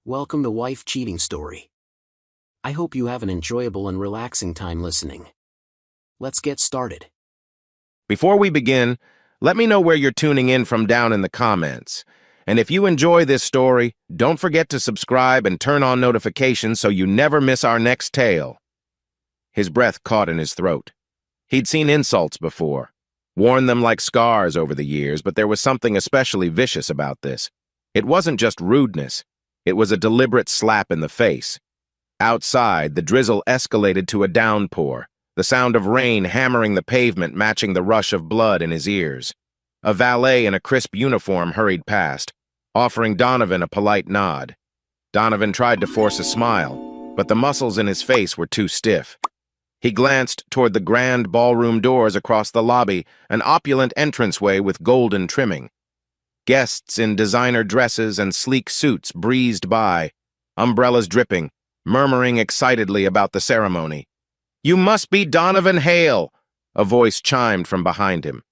Welcome to Wife Cheating Story. I hope you have an enjoyable and relaxing time listening. Let's get started. Before we begin, let me know where you're tuning in from down in the comments. And if you enjoy this story, don't forget to subscribe and turn on notifications so you never miss our next tale. His breath caught in his throat. He'd seen insults before, worn them like scars over the years, but there was something especially vicious about this. It wasn't just rudeness. It was a deliberate slap in the face. Outside, the drizzle escalated to a downpour, the sound of rain hammering the pavement matching the rush of blood in his ears. A valet in a crisp uniform hurried past, offering Donovan a polite nod. Donovan tried to force a smile, but the muscles in his face were too stiff. He glanced toward the grand ballroom doors across the lobby, an opulent entranceway with golden trimming. Guests in designer dresses and sleek suits breezed by, umbrellas dripping, murmuring excitedly about the ceremony. "You must be Donovan Hale," a voice chimed from behind him.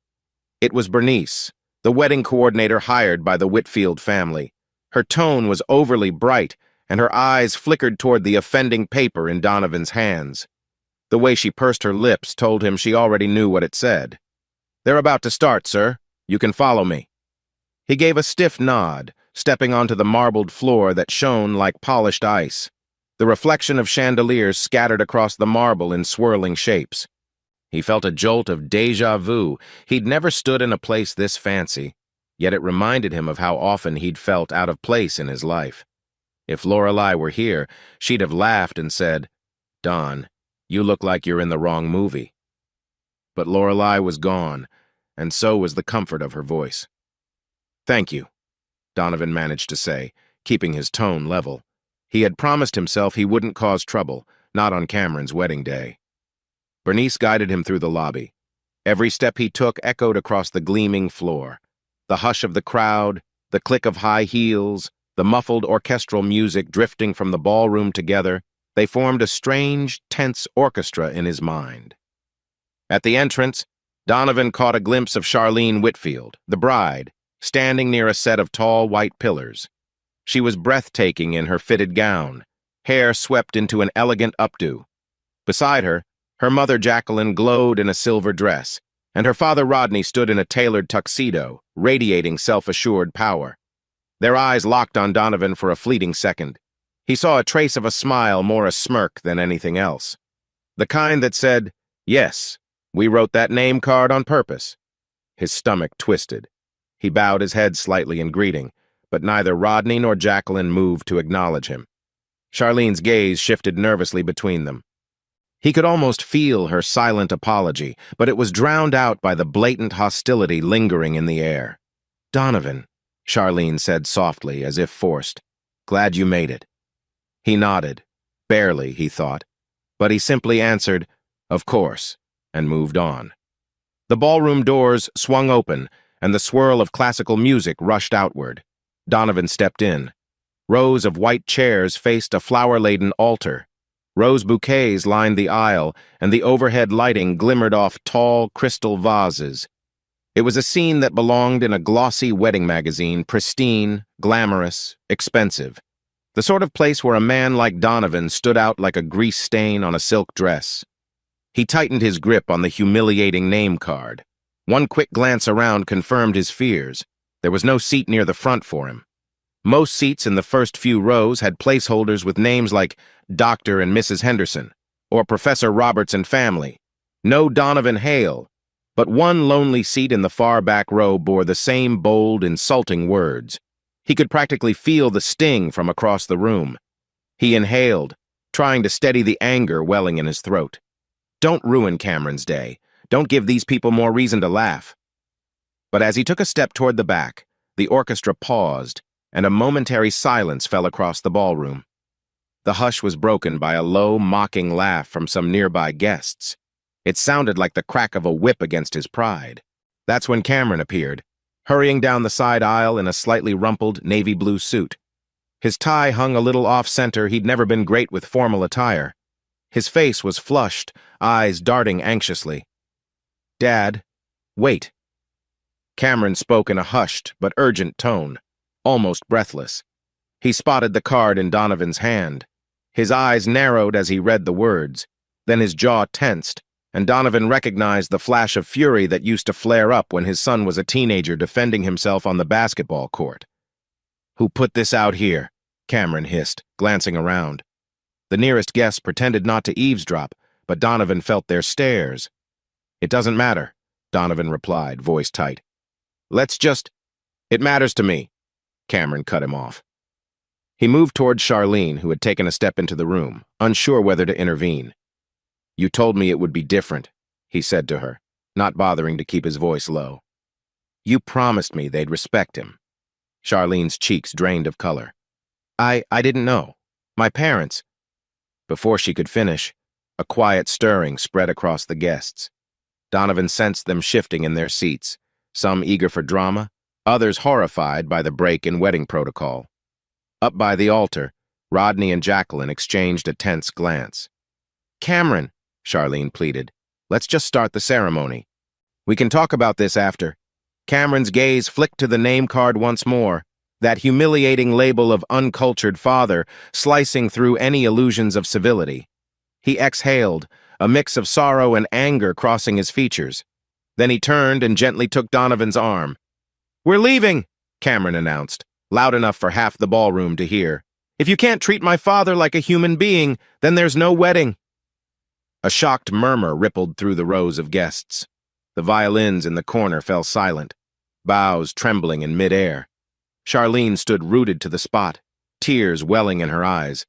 It was Bernice, the wedding coordinator hired by the Whitfield family. Her tone was overly bright, and her eyes flickered toward the offending paper in Donovan's hands. The way she pursed her lips told him she already knew what it said. "They're about to start, sir. You can follow me." He gave a stiff nod, stepping onto the marbled floor that shone like polished ice. The reflection of chandeliers scattered across the marble in swirling shapes. He felt a jolt of déjà vu. He'd never stood in a place this fancy, yet it reminded him of how often he'd felt out of place in his life. If Lorelei were here, she'd have laughed and said, "Don, you look like you're in the wrong movie." But Lorelei was gone, and so was the comfort of her voice. "Thank you," Donovan managed to say, keeping his tone level. He had promised himself he wouldn't cause trouble, not on Cameron's wedding day. Bernice guided him through the lobby. Every step he took echoed across the gleaming floor. The hush of the crowd, the click of high heels, the muffled orchestral music drifting from the ballroom together, they formed a strange, tense orchestra in his mind. At the entrance, Donovan caught a glimpse of Charlene Whitfield, the bride, standing near a set of tall white pillars. She was breathtaking in her fitted gown, hair swept into an elegant updo. Beside her, her mother Jacqueline glowed in a silver dress, and her father Rodney stood in a tailored tuxedo, radiating self-assured power. Their eyes locked on Donovan for a fleeting second. He saw a trace of a smile, more a smirk than anything else. The kind that said, "Yes, we wrote that name card on purpose." His stomach twisted. He bowed his head slightly in greeting, but neither Rodney nor Jacqueline moved to acknowledge him. Charlene's gaze shifted nervously between them. He could almost feel her silent apology, but it was drowned out by the blatant hostility lingering in the air. "Donovan," Charlene said softly, as if forced. "Glad you made it." He nodded. Barely, he thought. But he simply answered, "Of course," and moved on. The ballroom doors swung open, and the swirl of classical music rushed outward. Donovan stepped in. Rows of white chairs faced a flower-laden altar. Rose bouquets lined the aisle, and the overhead lighting glimmered off tall crystal vases. It was a scene that belonged in a glossy wedding magazine, pristine, glamorous, expensive. The sort of place where a man like Donovan stood out like a grease stain on a silk dress. He tightened his grip on the humiliating name card. One quick glance around confirmed his fears. There was no seat near the front for him. Most seats in the first few rows had placeholders with names like Dr. and Mrs. Henderson, or Professor Roberts and family. No Donovan Hale, but one lonely seat in the far back row bore the same bold, insulting words. He could practically feel the sting from across the room. He inhaled, trying to steady the anger welling in his throat. Don't ruin Cameron's day. Don't give these people more reason to laugh. But as he took a step toward the back, the orchestra paused, and a momentary silence fell across the ballroom. The hush was broken by a low, mocking laugh from some nearby guests. It sounded like the crack of a whip against his pride. That's when Cameron appeared, hurrying down the side aisle in a slightly rumpled navy blue suit. His tie hung a little off-center. He'd never been great with formal attire. His face was flushed, eyes darting anxiously. "Dad, wait." Cameron spoke in a hushed but urgent tone, almost breathless. He spotted the card in Donovan's hand. His eyes narrowed as he read the words. Then his jaw tensed, and Donovan recognized the flash of fury that used to flare up when his son was a teenager defending himself on the basketball court. "Who put this out here?" Cameron hissed, glancing around. The nearest guest pretended not to eavesdrop, but Donovan felt their stares. "It doesn't matter," Donovan replied, voice tight. It matters to me," Cameron cut him off. He moved toward Charlene, who had taken a step into the room, unsure whether to intervene. "You told me it would be different," he said to her, not bothering to keep his voice low. "You promised me they'd respect him." Charlene's cheeks drained of color. I didn't know. My parents—" Before she could finish, a quiet stirring spread across the guests. Donovan sensed them shifting in their seats, some eager for drama, others horrified by the break in wedding protocol. Up by the altar, Rodney and Jacqueline exchanged a tense glance. "Cameron," Charlene pleaded, "let's just start the ceremony. We can talk about this after." Cameron's gaze flicked to the name card once more, that humiliating label of uncultured father slicing through any illusions of civility. He exhaled, a mix of sorrow and anger crossing his features. Then he turned and gently took Donovan's arm. "We're leaving," Cameron announced, loud enough for half the ballroom to hear. "If you can't treat my father like a human being, then there's no wedding." A shocked murmur rippled through the rows of guests. The violins in the corner fell silent, bows trembling in midair. Charlene stood rooted to the spot, tears welling in her eyes.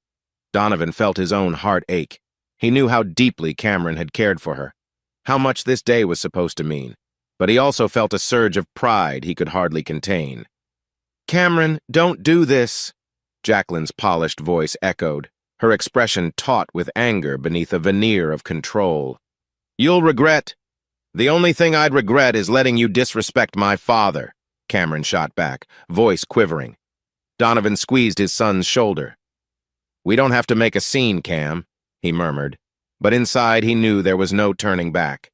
Donovan felt his own heart ache. He knew how deeply Cameron had cared for her, how much this day was supposed to mean, but he also felt a surge of pride he could hardly contain. "Cameron, don't do this," Jacqueline's polished voice echoed, her expression taut with anger beneath a veneer of control. "You'll regret—" "The only thing I'd regret is letting you disrespect my father," Cameron shot back, voice quivering. Donovan squeezed his son's shoulder. "We don't have to make a scene, Cam," he murmured, but inside he knew there was no turning back.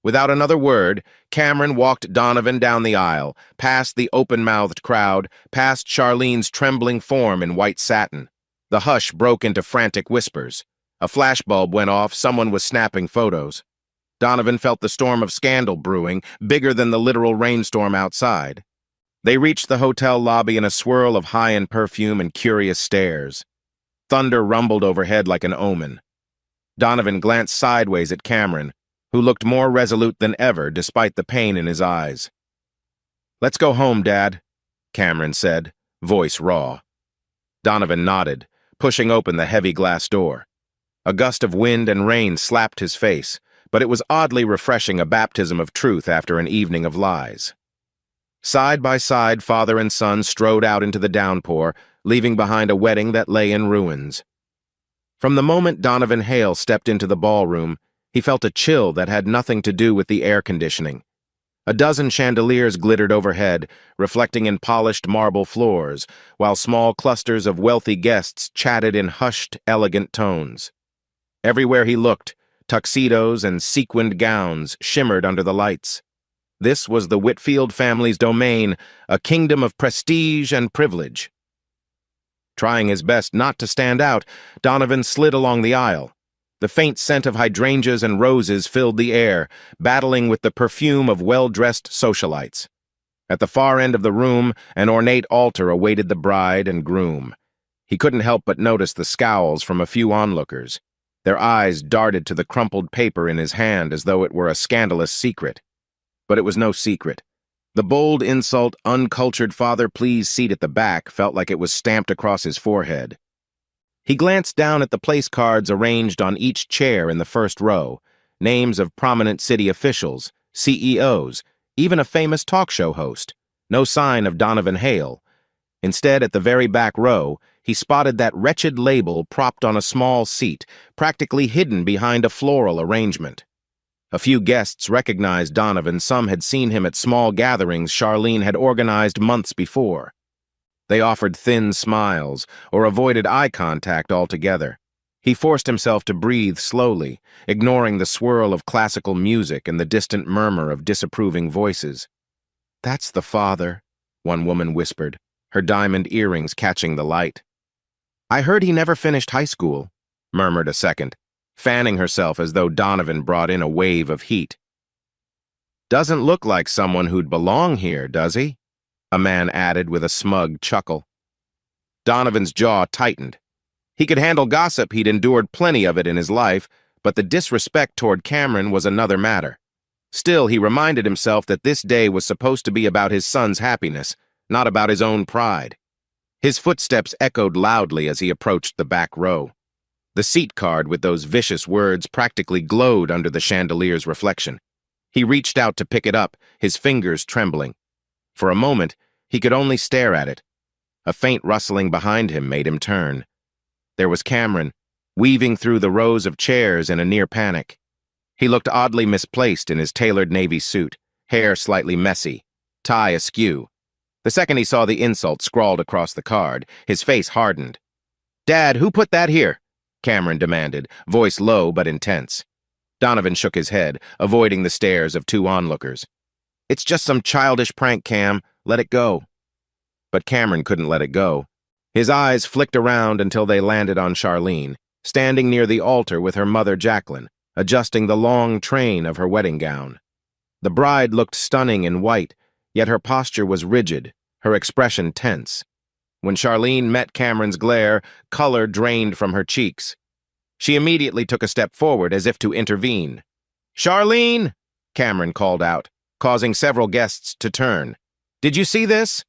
Without another word, Cameron walked Donovan down the aisle, past the open-mouthed crowd, past Charlene's trembling form in white satin. The hush broke into frantic whispers. A flashbulb went off, someone was snapping photos. Donovan felt the storm of scandal brewing, bigger than the literal rainstorm outside. They reached the hotel lobby in a swirl of high-end perfume and curious stares. Thunder rumbled overhead like an omen. Donovan glanced sideways at Cameron, who looked more resolute than ever despite the pain in his eyes. "Let's go home, Dad," Cameron said, voice raw. Donovan nodded, pushing open the heavy glass door. A gust of wind and rain slapped his face, but it was oddly refreshing, a baptism of truth after an evening of lies. Side by side, father and son strode out into the downpour, leaving behind a wedding that lay in ruins. From the moment Donovan Hale stepped into the ballroom, he felt a chill that had nothing to do with the air conditioning. A dozen chandeliers glittered overhead, reflecting in polished marble floors, while small clusters of wealthy guests chatted in hushed, elegant tones. Everywhere he looked, tuxedos and sequined gowns shimmered under the lights. This was the Whitfield family's domain, a kingdom of prestige and privilege. Trying his best not to stand out, Donovan slid along the aisle. The faint scent of hydrangeas and roses filled the air, battling with the perfume of well-dressed socialites. At the far end of the room, an ornate altar awaited the bride and groom. He couldn't help but notice the scowls from a few onlookers. Their eyes darted to the crumpled paper in his hand as though it were a scandalous secret. But it was no secret. The bold insult, "Uncultured father, please seat at the back," felt like it was stamped across his forehead. He glanced down at the place cards arranged on each chair in the first row, names of prominent city officials, CEOs, even a famous talk show host. No sign of Donovan Hale. Instead, at the very back row, he spotted that wretched label propped on a small seat, practically hidden behind a floral arrangement. A few guests recognized Donovan. Some had seen him at small gatherings Charlene had organized months before. They offered thin smiles or avoided eye contact altogether. He forced himself to breathe slowly, ignoring the swirl of classical music and the distant murmur of disapproving voices. "That's the father," one woman whispered, her diamond earrings catching the light. "I heard he never finished high school," murmured a second, fanning herself as though Donovan brought in a wave of heat. "Doesn't look like someone who'd belong here, does he?" a man added with a smug chuckle. Donovan's jaw tightened. He could handle gossip, he'd endured plenty of it in his life, but the disrespect toward Cameron was another matter. Still, he reminded himself that this day was supposed to be about his son's happiness, not about his own pride. His footsteps echoed loudly as he approached the back row. The seat card with those vicious words practically glowed under the chandelier's reflection. He reached out to pick it up, his fingers trembling. For a moment, he could only stare at it. A faint rustling behind him made him turn. There was Cameron, weaving through the rows of chairs in a near panic. He looked oddly misplaced in his tailored navy suit, hair slightly messy, tie askew. The second he saw the insult scrawled across the card, his face hardened. "Dad, who put that here?" Cameron demanded, voice low but intense. Donovan shook his head, avoiding the stares of two onlookers. "It's just some childish prank, Cam. Let it go." But Cameron couldn't let it go. His eyes flicked around until they landed on Charlene, standing near the altar with her mother Jacqueline, adjusting the long train of her wedding gown. The bride looked stunning in white, yet her posture was rigid, her expression tense. When Charlene met Cameron's glare, color drained from her cheeks. She immediately took a step forward as if to intervene. "Charlene!" Cameron called out, causing several guests to turn. "Did you see this?"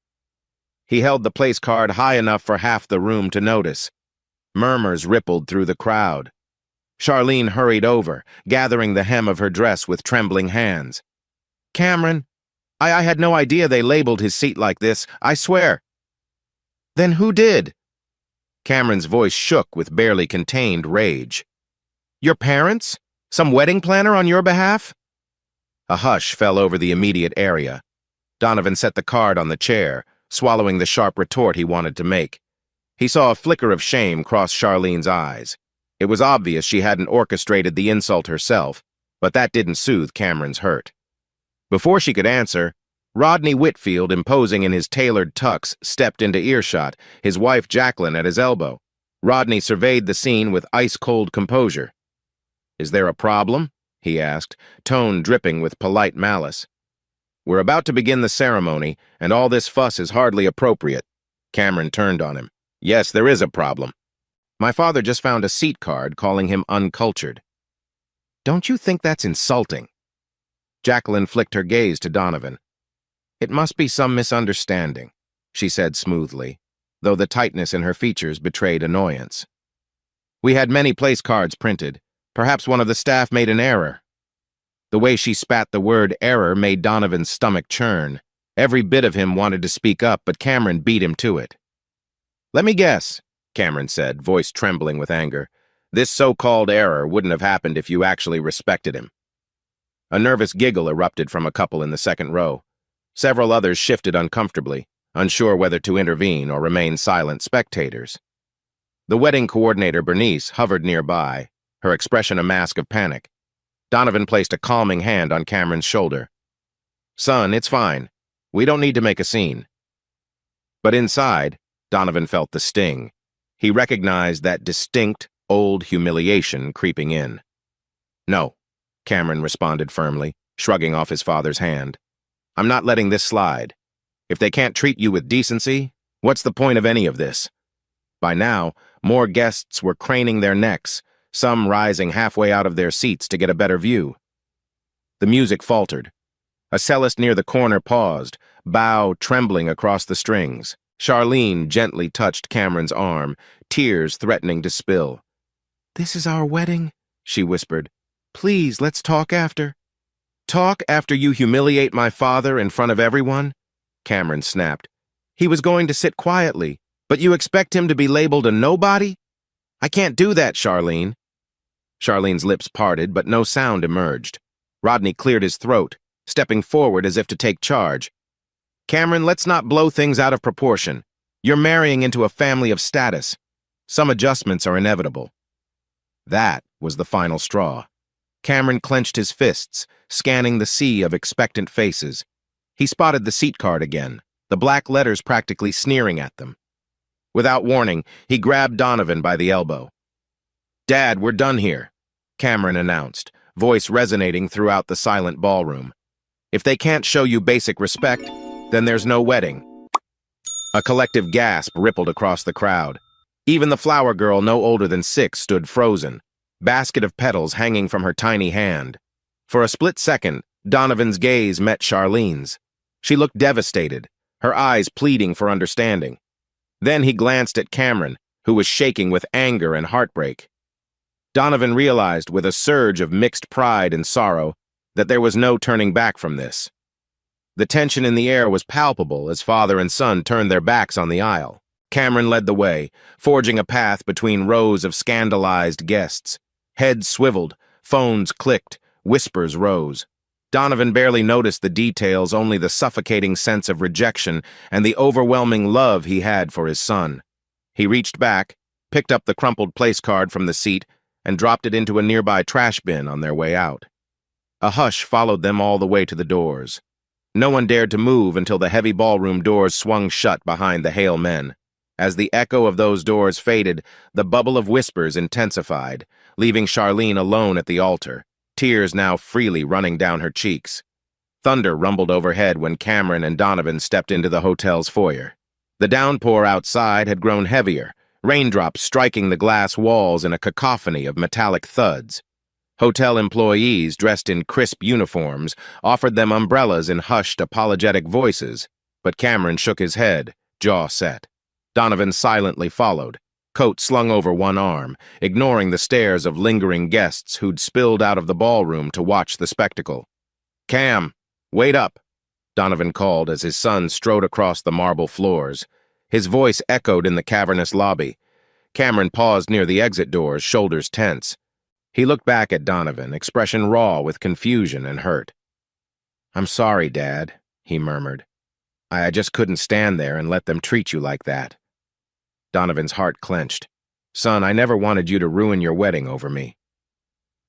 He held the place card high enough for half the room to notice. Murmurs rippled through the crowd. Charlene hurried over, gathering the hem of her dress with trembling hands. "Cameron, I had no idea they labeled his seat like this, I swear." "Then who did?" Cameron's voice shook with barely contained rage. "Your parents? Some wedding planner on your behalf?" A hush fell over the immediate area. Donovan set the card on the chair, swallowing the sharp retort he wanted to make. He saw a flicker of shame cross Charlene's eyes. It was obvious she hadn't orchestrated the insult herself, but that didn't soothe Cameron's hurt. Before she could answer, Rodney Whitfield, imposing in his tailored tux, stepped into earshot, his wife Jacqueline at his elbow. Rodney surveyed the scene with ice-cold composure. "Is there a problem?" he asked, tone dripping with polite malice. "We're about to begin the ceremony, and all this fuss is hardly appropriate." Cameron turned on him. "Yes, there is a problem. My father just found a seat card calling him uncultured." "Don't you think that's insulting?" Jacqueline flicked her gaze to Donovan. "It must be some misunderstanding," she said smoothly, though the tightness in her features betrayed annoyance. "We had many place cards printed. Perhaps one of the staff made an error." The way she spat the word error made Donovan's stomach churn. Every bit of him wanted to speak up, but Cameron beat him to it. "Let me guess," Cameron said, voice trembling with anger. "This so-called error wouldn't have happened if you actually respected him." A nervous giggle erupted from a couple in the second row. Several others shifted uncomfortably, unsure whether to intervene or remain silent spectators. The wedding coordinator, Bernice, hovered nearby, her expression a mask of panic. Donovan placed a calming hand on Cameron's shoulder. "Son, it's fine. We don't need to make a scene." But inside, Donovan felt the sting. He recognized that distinct, old humiliation creeping in. "No," Cameron responded firmly, shrugging off his father's hand. "I'm not letting this slide. If they can't treat you with decency, what's the point of any of this?" By now, more guests were craning their necks, some rising halfway out of their seats to get a better view. The music faltered. A cellist near the corner paused, bow trembling across the strings. Charlene gently touched Cameron's arm, tears threatening to spill. "This is our wedding," she whispered. "Please, let's talk after." "Talk after you humiliate my father in front of everyone?" Cameron snapped. "He was going to sit quietly, but you expect him to be labeled a nobody? I can't do that, Charlene." Charlene's lips parted, but no sound emerged. Rodney cleared his throat, stepping forward as if to take charge. "Cameron, let's not blow things out of proportion. You're marrying into a family of status. Some adjustments are inevitable." That was the final straw. Cameron clenched his fists, scanning the sea of expectant faces. He spotted the seat card again, the black letters practically sneering at them. Without warning, he grabbed Donovan by the elbow. "Dad, we're done here," Cameron announced, voice resonating throughout the silent ballroom. "If they can't show you basic respect, then there's no wedding." A collective gasp rippled across the crowd. Even the flower girl, no older than 6, stood frozen, basket of petals hanging from her tiny hand. For a split second, Donovan's gaze met Charlene's. She looked devastated, her eyes pleading for understanding. Then he glanced at Cameron, who was shaking with anger and heartbreak. Donovan realized, with a surge of mixed pride and sorrow, that there was no turning back from this. The tension in the air was palpable as father and son turned their backs on the aisle. Cameron led the way, forging a path between rows of scandalized guests. Heads swiveled, phones clicked, whispers rose. Donovan barely noticed the details, only the suffocating sense of rejection and the overwhelming love he had for his son. He reached back, picked up the crumpled place card from the seat, and dropped it into a nearby trash bin on their way out. A hush followed them all the way to the doors. No one dared to move until the heavy ballroom doors swung shut behind the Hale men. As the echo of those doors faded, the bubble of whispers intensified, leaving Charlene alone at the altar, tears now freely running down her cheeks. Thunder rumbled overhead when Cameron and Donovan stepped into the hotel's foyer. The downpour outside had grown heavier, raindrops striking the glass walls in a cacophony of metallic thuds. Hotel employees, dressed in crisp uniforms, offered them umbrellas in hushed, apologetic voices, but Cameron shook his head, jaw set. Donovan silently followed, coat slung over one arm, ignoring the stares of lingering guests who'd spilled out of the ballroom to watch the spectacle. "Cam, wait up," Donovan called as his son strode across the marble floors. His voice echoed in the cavernous lobby. Cameron paused near the exit doors, shoulders tense. He looked back at Donovan, expression raw with confusion and hurt. "I'm sorry, Dad," he murmured. I just couldn't stand there and let them treat you like that." Donovan's heart clenched. "Son, I never wanted you to ruin your wedding over me."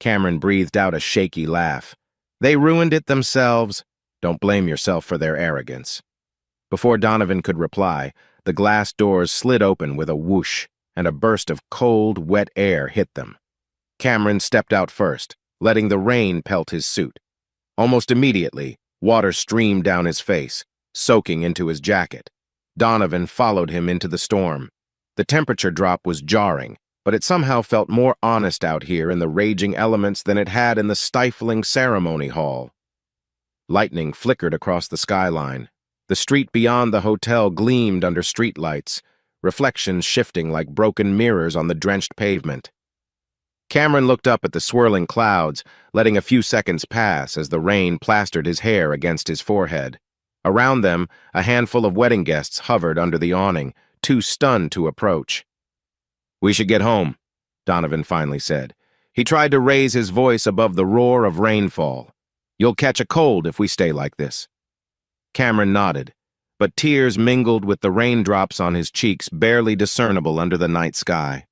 Cameron breathed out a shaky laugh. "They ruined it themselves. Don't blame yourself for their arrogance." Before Donovan could reply, the glass doors slid open with a whoosh, and a burst of cold, wet air hit them. Cameron stepped out first, letting the rain pelt his suit. Almost immediately, water streamed down his face, soaking into his jacket. Donovan followed him into the storm. The temperature drop was jarring, but it somehow felt more honest out here in the raging elements than it had in the stifling ceremony hall. Lightning flickered across the skyline. The street beyond the hotel gleamed under streetlights, reflections shifting like broken mirrors on the drenched pavement. Cameron looked up at the swirling clouds, letting a few seconds pass as the rain plastered his hair against his forehead. Around them, a handful of wedding guests hovered under the awning, too stunned to approach. "We should get home," Donovan finally said. He tried to raise his voice above the roar of rainfall. "You'll catch a cold if we stay like this." Cameron nodded, but tears mingled with the raindrops on his cheeks, barely discernible under the night sky.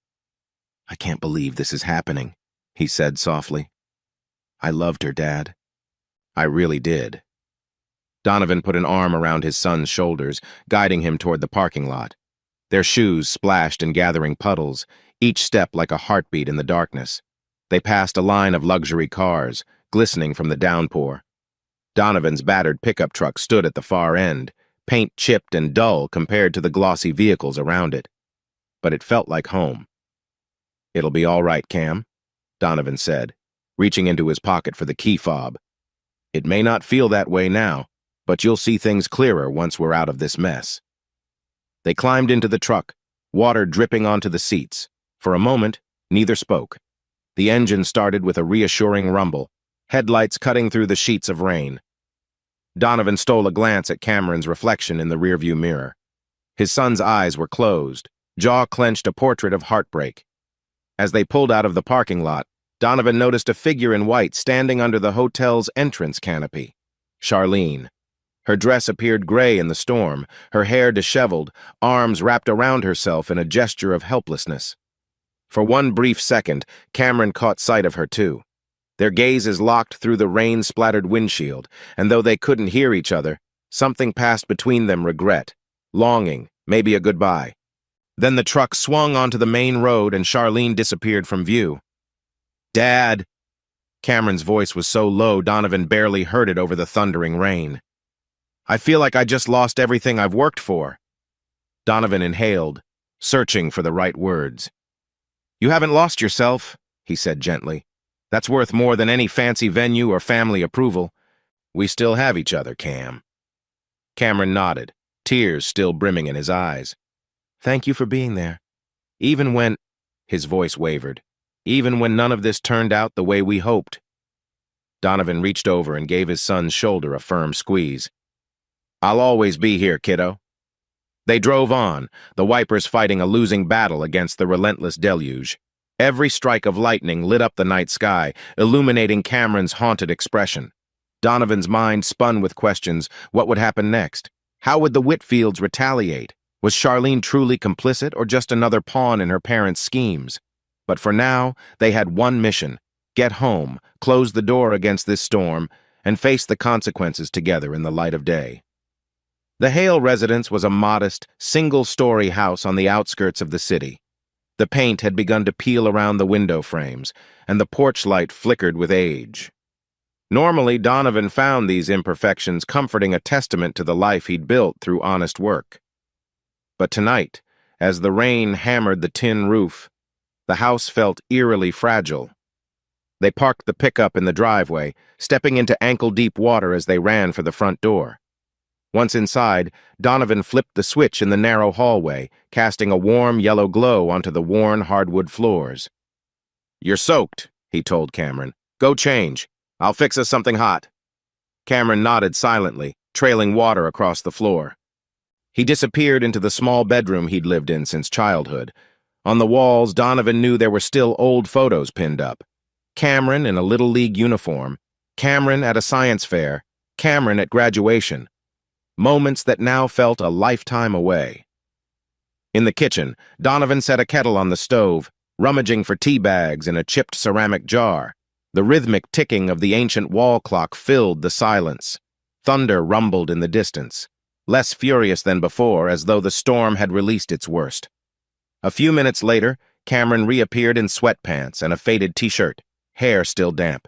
"I can't believe this is happening," he said softly. "I loved her, Dad. I really did." Donovan put an arm around his son's shoulders, guiding him toward the parking lot. Their shoes splashed in gathering puddles, each step like a heartbeat in the darkness. They passed a line of luxury cars, glistening from the downpour. Donovan's battered pickup truck stood at the far end, paint chipped and dull compared to the glossy vehicles around it. But it felt like home. "It'll be all right, Cam," Donovan said, reaching into his pocket for the key fob. "It may not feel that way now, but you'll see things clearer once we're out of this mess." They climbed into the truck, water dripping onto the seats. For a moment, neither spoke. The engine started with a reassuring rumble, headlights cutting through the sheets of rain. Donovan stole a glance at Cameron's reflection in the rearview mirror. His son's eyes were closed, jaw clenched, a portrait of heartbreak. As they pulled out of the parking lot, Donovan noticed a figure in white standing under the hotel's entrance canopy. Charlene. Her dress appeared gray in the storm, her hair disheveled, arms wrapped around herself in a gesture of helplessness. For one brief second, Cameron caught sight of her too. Their gazes locked through the rain-splattered windshield, and though they couldn't hear each other, Something passed between them, regret, longing, maybe a goodbye. Then the truck swung onto the main road and Charlene disappeared from view. "Dad!" Cameron's voice was so low Donovan barely heard it over the thundering rain. "I feel like I just lost everything I've worked for." Donovan inhaled, searching for the right words. "You haven't lost yourself," he said gently. "That's worth more than any fancy venue or family approval. We still have each other, Cam." Cameron nodded, tears still brimming in his eyes. "Thank you for being there. Even when—" his voice wavered. "Even when none of this turned out the way we hoped." Donovan reached over and gave his son's shoulder a firm squeeze. "I'll always be here, kiddo." They drove on, the wipers fighting a losing battle against the relentless deluge. Every strike of lightning lit up the night sky, illuminating Cameron's haunted expression. Donovan's mind spun with questions. What would happen next? How would the Whitfields retaliate? Was Charlene truly complicit or just another pawn in her parents' schemes? But for now, they had one mission: get home, close the door against this storm, and face the consequences together in the light of day. The Hale residence was a modest, single-story house on the outskirts of the city. The paint had begun to peel around the window frames, and the porch light flickered with age. Normally, Donovan found these imperfections comforting, a testament to the life he'd built through honest work. But tonight, as the rain hammered the tin roof, the house felt eerily fragile. They parked the pickup in the driveway, stepping into ankle-deep water as they ran for the front door. Once inside, Donovan flipped the switch in the narrow hallway, casting a warm yellow glow onto the worn hardwood floors. "You're soaked," he told Cameron. "Go change. I'll fix us something hot." Cameron nodded silently, trailing water across the floor. He disappeared into the small bedroom he'd lived in since childhood. On the walls, Donovan knew there were still old photos pinned up. Cameron in a Little League uniform, Cameron at a science fair, Cameron at graduation. Moments that now felt a lifetime away. In the kitchen, Donovan set a kettle on the stove, rummaging for tea bags in a chipped ceramic jar. The rhythmic ticking of the ancient wall clock filled the silence. Thunder rumbled in the distance, less furious than before, as though the storm had released its worst. A few minutes later, Cameron reappeared in sweatpants and a faded t-shirt, hair still damp.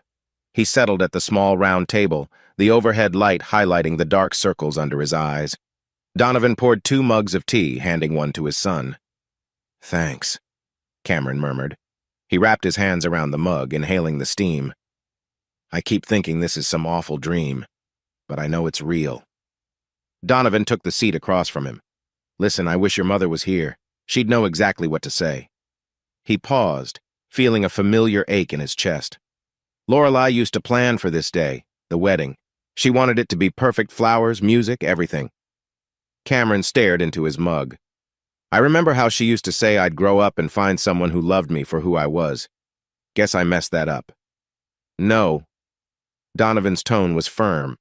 He settled at the small round table, the overhead light highlighting the dark circles under his eyes. Donovan poured 2 mugs of tea, handing one to his son. "Thanks," Cameron murmured. He wrapped his hands around the mug, inhaling the steam. "I keep thinking this is some awful dream, but I know it's real." Donovan took the seat across from him. "Listen, I wish your mother was here. She'd know exactly what to say." He paused, feeling a familiar ache in his chest. Lorelei used to plan for this day, the wedding. She wanted it to be perfect: flowers, music, everything. Cameron stared into his mug. "I remember how she used to say I'd grow up and find someone who loved me for who I was. Guess I messed that up." "No." Donovan's tone was firm.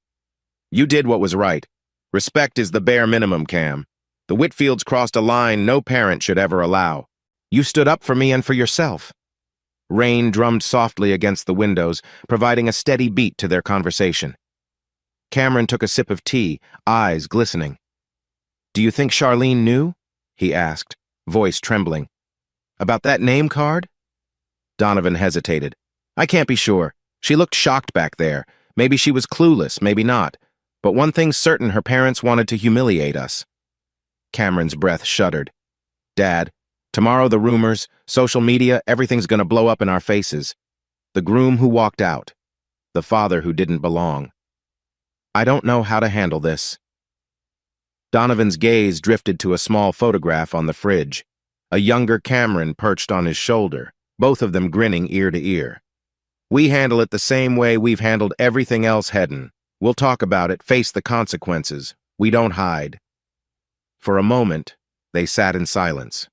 "You did what was right. Respect is the bare minimum, Cam. The Whitfields crossed a line no parent should ever allow. You stood up for me and for yourself." Rain drummed softly against the windows, providing a steady beat to their conversation. Cameron took a sip of tea, eyes glistening. "Do you think Charlene knew?" he asked, voice trembling. "About that name card?" Donovan hesitated. "I can't be sure. She looked shocked back there. Maybe she was clueless, maybe not. But one thing's certain: her parents wanted to humiliate us." Cameron's breath shuddered. "Dad, tomorrow the rumors, social media, everything's gonna blow up in our faces. The groom who walked out. The father who didn't belong. I don't know how to handle this." Donovan's gaze drifted to a small photograph on the fridge. A younger Cameron perched on his shoulder, both of them grinning ear to ear. "We handle it the same way we've handled everything else, Hedden. We'll talk about it, face the consequences. We don't hide." For a moment, they sat in silence.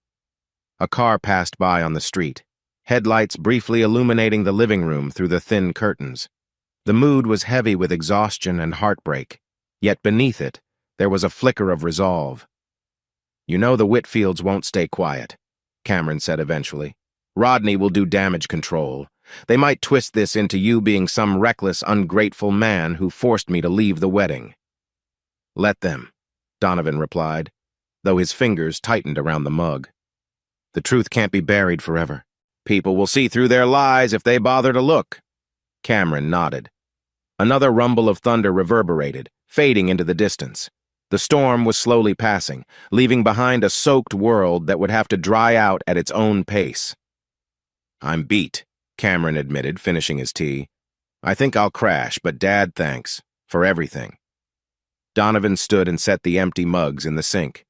A car passed by on the street, headlights briefly illuminating the living room through the thin curtains. The mood was heavy with exhaustion and heartbreak, yet beneath it, there was a flicker of resolve. "You know the Whitfields won't stay quiet," Cameron said eventually. "Rodney will do damage control. They might twist this into you being some reckless, ungrateful man who forced me to leave the wedding." Let them, Donovan replied, though his fingers tightened around the mug. The truth can't be buried forever. People will see through their lies if they bother to look. Cameron nodded. Another rumble of thunder reverberated, fading into the distance. The storm was slowly passing, leaving behind a soaked world that would have to dry out at its own pace. I'm beat, Cameron admitted, finishing his tea. I think I'll crash, but Dad, thanks. For everything. Donovan stood and set the empty mugs in the sink.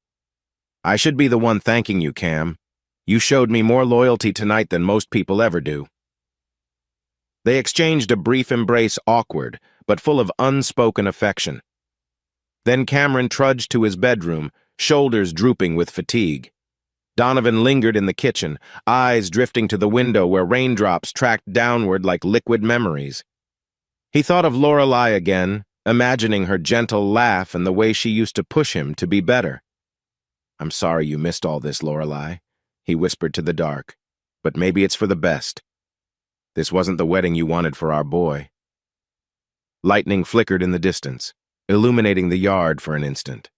I should be the one thanking you, Cam. You showed me more loyalty tonight than most people ever do. They exchanged a brief embrace, awkward, but full of unspoken affection. Then Cameron trudged to his bedroom, shoulders drooping with fatigue. Donovan lingered in the kitchen, eyes drifting to the window where raindrops tracked downward like liquid memories. He thought of Lorelei again, imagining her gentle laugh and the way she used to push him to be better. I'm sorry you missed all this, Lorelei, he whispered to the dark, but maybe it's for the best. This wasn't the wedding you wanted for our boy. Lightning flickered in the distance, illuminating the yard for an instant.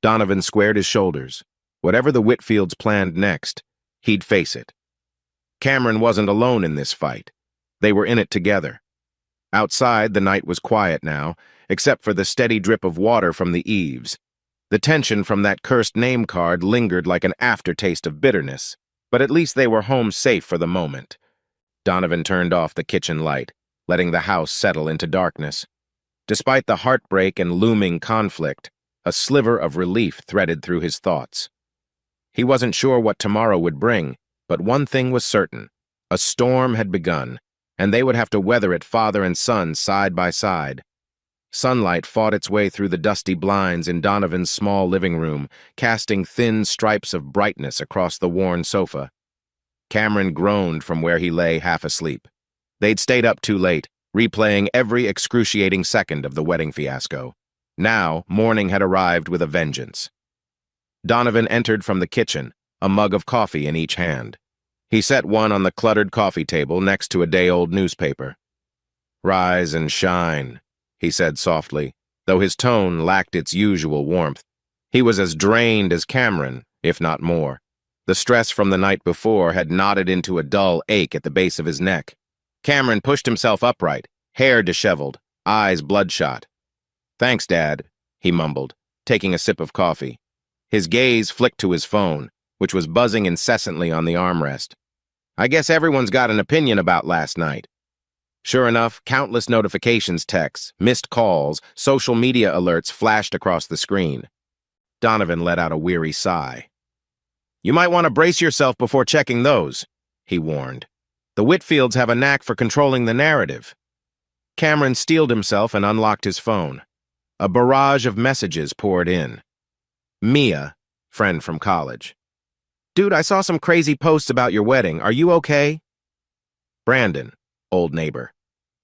Donovan squared his shoulders. Whatever the Whitfields planned next, he'd face it. Cameron wasn't alone in this fight. They were in it together. Outside, the night was quiet now, except for the steady drip of water from the eaves. The tension from that cursed name card lingered like an aftertaste of bitterness, but at least they were home safe for the moment. Donovan turned off the kitchen light, letting the house settle into darkness. Despite the heartbreak and looming conflict, a sliver of relief threaded through his thoughts. He wasn't sure what tomorrow would bring, but one thing was certain. A storm had begun, and they would have to weather it father and son side by side. Sunlight fought its way through the dusty blinds in Donovan's small living room, casting thin stripes of brightness across the worn sofa. Cameron groaned from where he lay half asleep. They'd stayed up too late, replaying every excruciating second of the wedding fiasco. Now, morning had arrived with a vengeance. Donovan entered from the kitchen, a mug of coffee in each hand. He set one on the cluttered coffee table next to a day-old newspaper. Rise and shine, he said softly, though his tone lacked its usual warmth. He was as drained as Cameron, if not more. The stress from the night before had knotted into a dull ache at the base of his neck. Cameron pushed himself upright, hair disheveled, eyes bloodshot. Thanks, Dad, he mumbled, taking a sip of coffee. His gaze flicked to his phone, which was buzzing incessantly on the armrest. I guess everyone's got an opinion about last night. Sure enough, countless notifications, texts, missed calls, social media alerts flashed across the screen. Donovan let out a weary sigh. You might want to brace yourself before checking those, he warned. The Whitfields have a knack for controlling the narrative. Cameron steeled himself and unlocked his phone. A barrage of messages poured in. Mia, friend from college. Dude, I saw some crazy posts about your wedding. Are you okay? Brandon, old neighbor.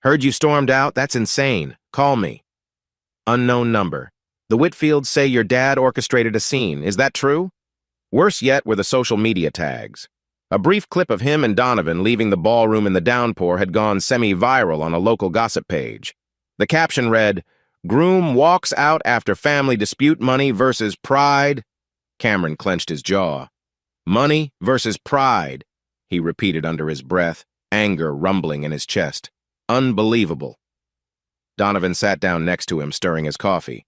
Heard you stormed out? That's insane. Call me. Unknown number. The Whitfields say your dad orchestrated a scene. Is that true? Worse yet were the social media tags. A brief clip of him and Donovan leaving the ballroom in the downpour had gone semi-viral on a local gossip page. The caption read, Groom walks out after family dispute money versus pride. Cameron clenched his jaw. Money versus pride, he repeated under his breath, anger rumbling in his chest. Unbelievable. Donovan sat down next to him, stirring his coffee.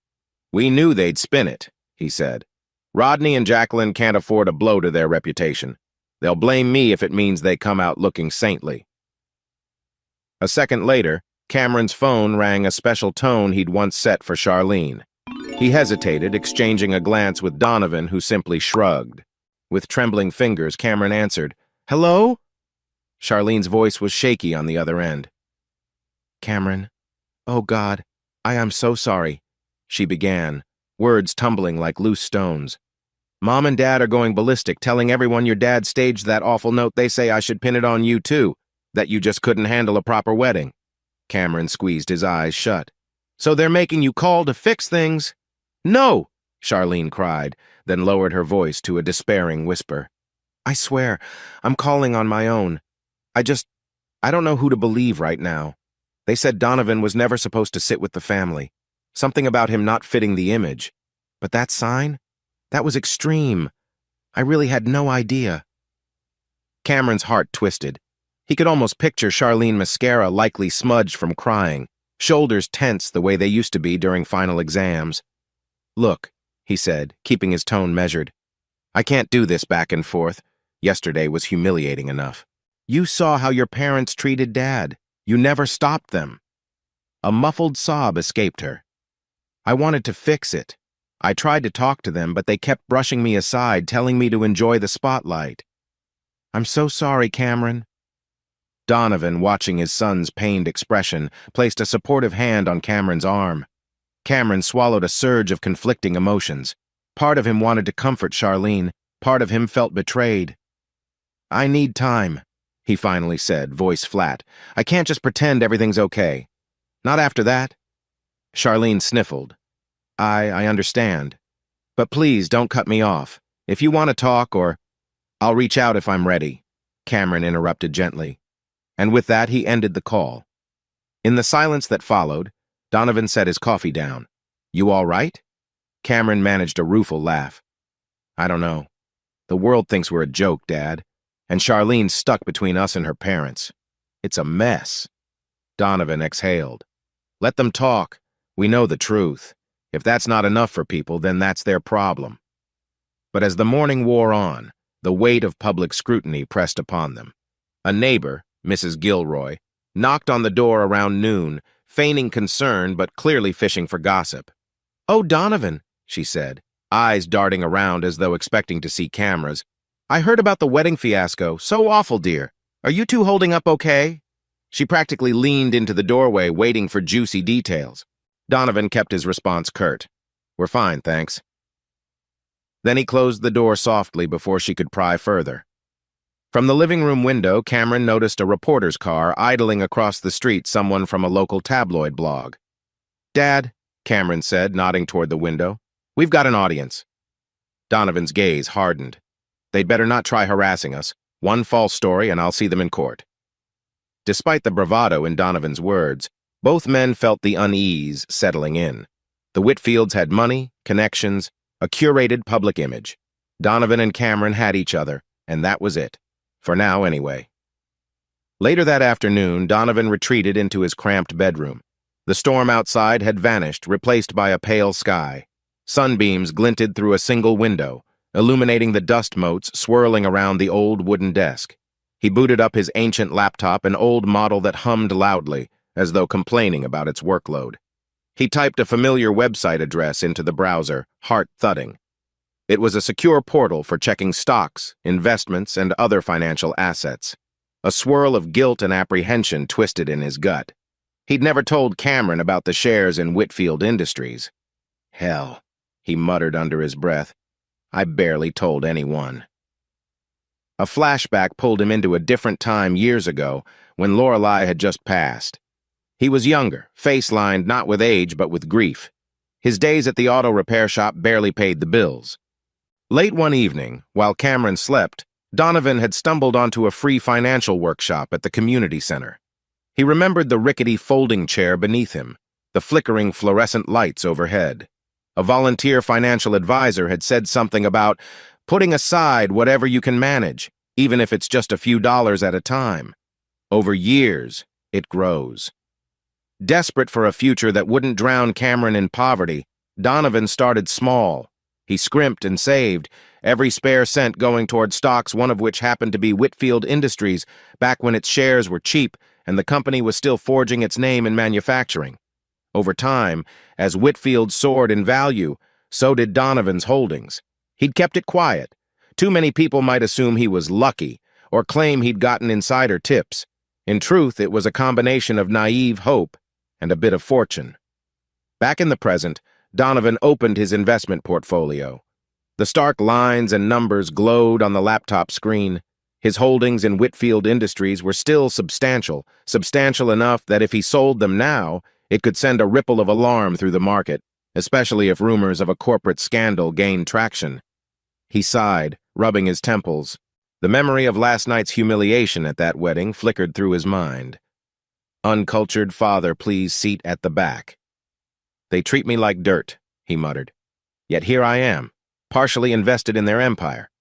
We knew they'd spin it, he said. Rodney and Jacqueline can't afford a blow to their reputation. They'll blame me if it means they come out looking saintly. A second later, Cameron's phone rang a special tone he'd once set for Charlene. He hesitated, exchanging a glance with Donovan, who simply shrugged. With trembling fingers, Cameron answered, Hello? Charlene's voice was shaky on the other end. Cameron, oh God, I am so sorry, she began, words tumbling like loose stones. Mom and Dad are going ballistic, telling everyone your dad staged that awful note. They say I should pin it on you too, that you just couldn't handle a proper wedding. Cameron squeezed his eyes shut. So they're making you call to fix things? No, Charlene cried, then lowered her voice to a despairing whisper. I swear, I'm calling on my own. I don't know who to believe right now. They said Donovan was never supposed to sit with the family. Something about him not fitting the image. But that sign? That was extreme. I really had no idea. Cameron's heart twisted. He could almost picture Charlene mascara likely smudged from crying, shoulders tense the way they used to be during final exams. "Look," he said, keeping his tone measured. "I can't do this back and forth. Yesterday was humiliating enough. You saw how your parents treated Dad. You never stopped them." A muffled sob escaped her. "I wanted to fix it. I tried to talk to them, but they kept brushing me aside, telling me to enjoy the spotlight. I'm so sorry, Cameron." Donovan, watching his son's pained expression, placed a supportive hand on Cameron's arm. Cameron swallowed a surge of conflicting emotions. Part of him wanted to comfort Charlene, part of him felt betrayed. "I need time," he finally said, voice flat. "I can't just pretend everything's okay. Not after that." Charlene sniffled. I understand. But please don't cut me off. If you want to talk or... I'll reach out if I'm ready," Cameron interrupted gently. And with that, he ended the call. In the silence that followed, Donovan set his coffee down. "You all right?" Cameron managed a rueful laugh. "I don't know. The world thinks we're a joke, Dad. And Charlene's stuck between us and her parents. It's a mess." Donovan exhaled. "Let them talk. We know the truth. If that's not enough for people, then that's their problem." But as the morning wore on, the weight of public scrutiny pressed upon them. A neighbor, Mrs. Gilroy, knocked on the door around noon, feigning concern but clearly fishing for gossip. "Oh, Donovan," she said, eyes darting around as though expecting to see cameras. "I heard about the wedding fiasco. So awful, dear. Are you two holding up okay?" She practically leaned into the doorway, waiting for juicy details. Donovan kept his response curt. "We're fine, thanks." Then he closed the door softly before she could pry further. From the living room window, Cameron noticed a reporter's car idling across the street, someone from a local tabloid blog. "Dad," Cameron said, nodding toward the window, "we've got an audience." Donovan's gaze hardened. "They'd better not try harassing us. One false story and I'll see them in court." Despite the bravado in Donovan's words, both men felt the unease settling in. The Whitfields had money, connections, a curated public image. Donovan and Cameron had each other, and that was it. For now, anyway. Later that afternoon, Donovan retreated into his cramped bedroom. The storm outside had vanished, replaced by a pale sky. Sunbeams glinted through a single window, illuminating the dust motes swirling around the old wooden desk. He booted up his ancient laptop, an old model that hummed loudly, as though complaining about its workload. He typed a familiar website address into the browser, heart thudding. It was a secure portal for checking stocks, investments, and other financial assets. A swirl of guilt and apprehension twisted in his gut. He'd never told Cameron about the shares in Whitfield Industries. "Hell," he muttered under his breath. "I barely told anyone." A flashback pulled him into a different time years ago, when Lorelei had just passed. He was younger, face-lined not with age but with grief. His days at the auto repair shop barely paid the bills. Late one evening, while Cameron slept, Donovan had stumbled onto a free financial workshop at the community center. He remembered the rickety folding chair beneath him, the flickering fluorescent lights overhead. A volunteer financial advisor had said something about putting aside whatever you can manage, even if it's just a few dollars at a time. Over years, it grows. Desperate for a future that wouldn't drown Cameron in poverty, Donovan started small. He scrimped and saved, every spare cent going toward stocks, one of which happened to be Whitfield Industries, back when its shares were cheap and the company was still forging its name in manufacturing. Over time, as Whitfield soared in value, so did Donovan's holdings. He'd kept it quiet. Too many people might assume he was lucky or claim he'd gotten insider tips. In truth, it was a combination of naive hope and a bit of fortune. Back in the present, Donovan opened his investment portfolio. The stark lines and numbers glowed on the laptop screen. His holdings in Whitfield Industries were still substantial enough that if he sold them now, it could send a ripple of alarm through the market, especially if rumors of a corporate scandal gained traction. He sighed, rubbing his temples. The memory of last night's humiliation at that wedding flickered through his mind. "Uncultured father, please seat at the back." They treat me like dirt, he muttered. Yet here I am, partially invested in their empire.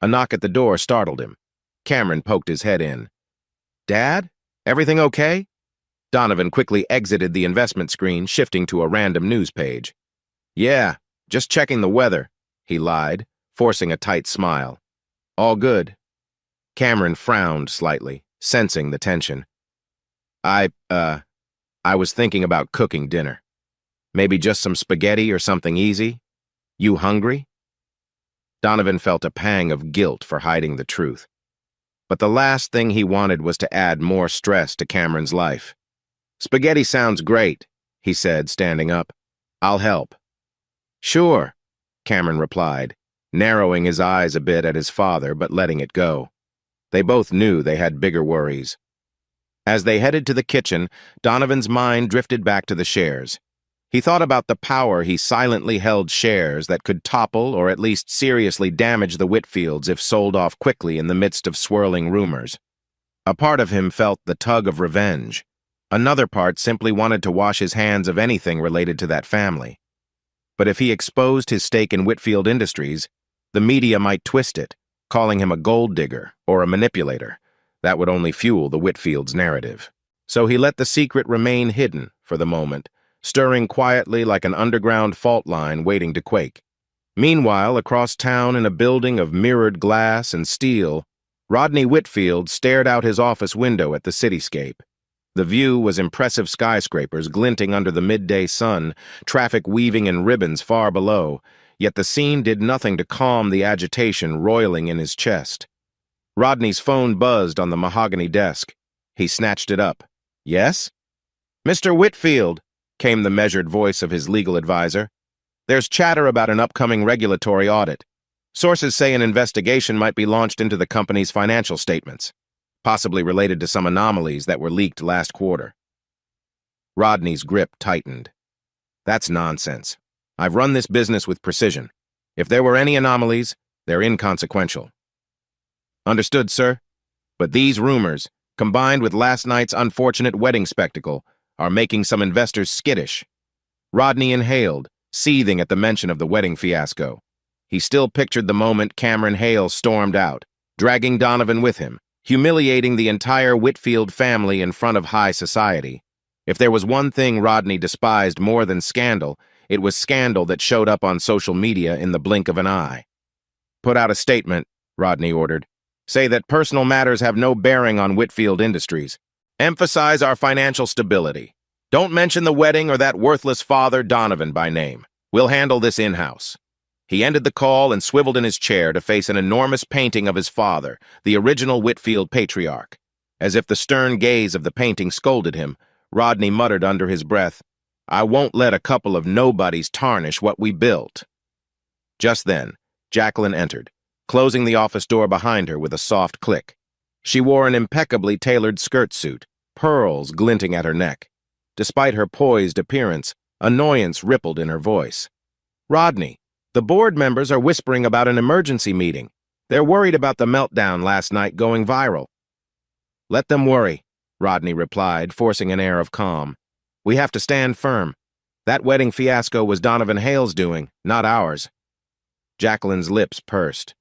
A knock at the door startled him. Cameron poked his head in. Dad? Everything okay? Donovan quickly exited the investment screen, shifting to a random news page. Yeah, just checking the weather, he lied, forcing a tight smile. All good. Cameron frowned slightly, sensing the tension. I was thinking about cooking dinner. Maybe just some spaghetti or something easy? You hungry? Donovan felt a pang of guilt for hiding the truth. But the last thing he wanted was to add more stress to Cameron's life. Spaghetti sounds great, he said, standing up. I'll help. Sure, Cameron replied, narrowing his eyes a bit at his father but letting it go. They both knew they had bigger worries. As they headed to the kitchen, Donovan's mind drifted back to the shares. He thought about the power he silently held shares that could topple or at least seriously damage the Whitfields if sold off quickly in the midst of swirling rumors. A part of him felt the tug of revenge. Another part simply wanted to wash his hands of anything related to that family. But if he exposed his stake in Whitfield Industries, the media might twist it, calling him a gold digger or a manipulator. That would only fuel the Whitfields' narrative. So he let the secret remain hidden for the moment, stirring quietly like an underground fault line waiting to quake. Meanwhile, across town in a building of mirrored glass and steel, Rodney Whitfield stared out his office window at the cityscape. The view was impressive skyscrapers glinting under the midday sun, traffic weaving in ribbons far below, yet the scene did nothing to calm the agitation roiling in his chest. Rodney's phone buzzed on the mahogany desk. He snatched it up. Yes? Mr. Whitfield, came the measured voice of his legal advisor. There's chatter about an upcoming regulatory audit. Sources say an investigation might be launched into the company's financial statements, possibly related to some anomalies that were leaked last quarter. Rodney's grip tightened. That's nonsense. I've run this business with precision. If there were any anomalies, they're inconsequential. Understood, sir. But these rumors, combined with last night's unfortunate wedding spectacle, are making some investors skittish. Rodney inhaled, seething at the mention of the wedding fiasco. He still pictured the moment Cameron Hale stormed out, dragging Donovan with him, humiliating the entire Whitfield family in front of high society. If there was one thing Rodney despised more than scandal, it was scandal that showed up on social media in the blink of an eye. Put out a statement, Rodney ordered. Say that personal matters have no bearing on Whitfield Industries. Emphasize our financial stability. Don't mention the wedding or that worthless father, Donovan, by name. We'll handle this in-house. He ended the call and swiveled in his chair to face an enormous painting of his father, the original Whitfield patriarch. As if the stern gaze of the painting scolded him, Rodney muttered under his breath, I won't let a couple of nobodies tarnish what we built. Just then, Jacqueline entered, closing the office door behind her with a soft click. She wore an impeccably tailored skirt suit, pearls glinting at her neck. Despite her poised appearance, annoyance rippled in her voice. Rodney, the board members are whispering about an emergency meeting. They're worried about the meltdown last night going viral. Let them worry, Rodney replied, forcing an air of calm. We have to stand firm. That wedding fiasco was Donovan Hale's doing, not ours. Jacqueline's lips pursed.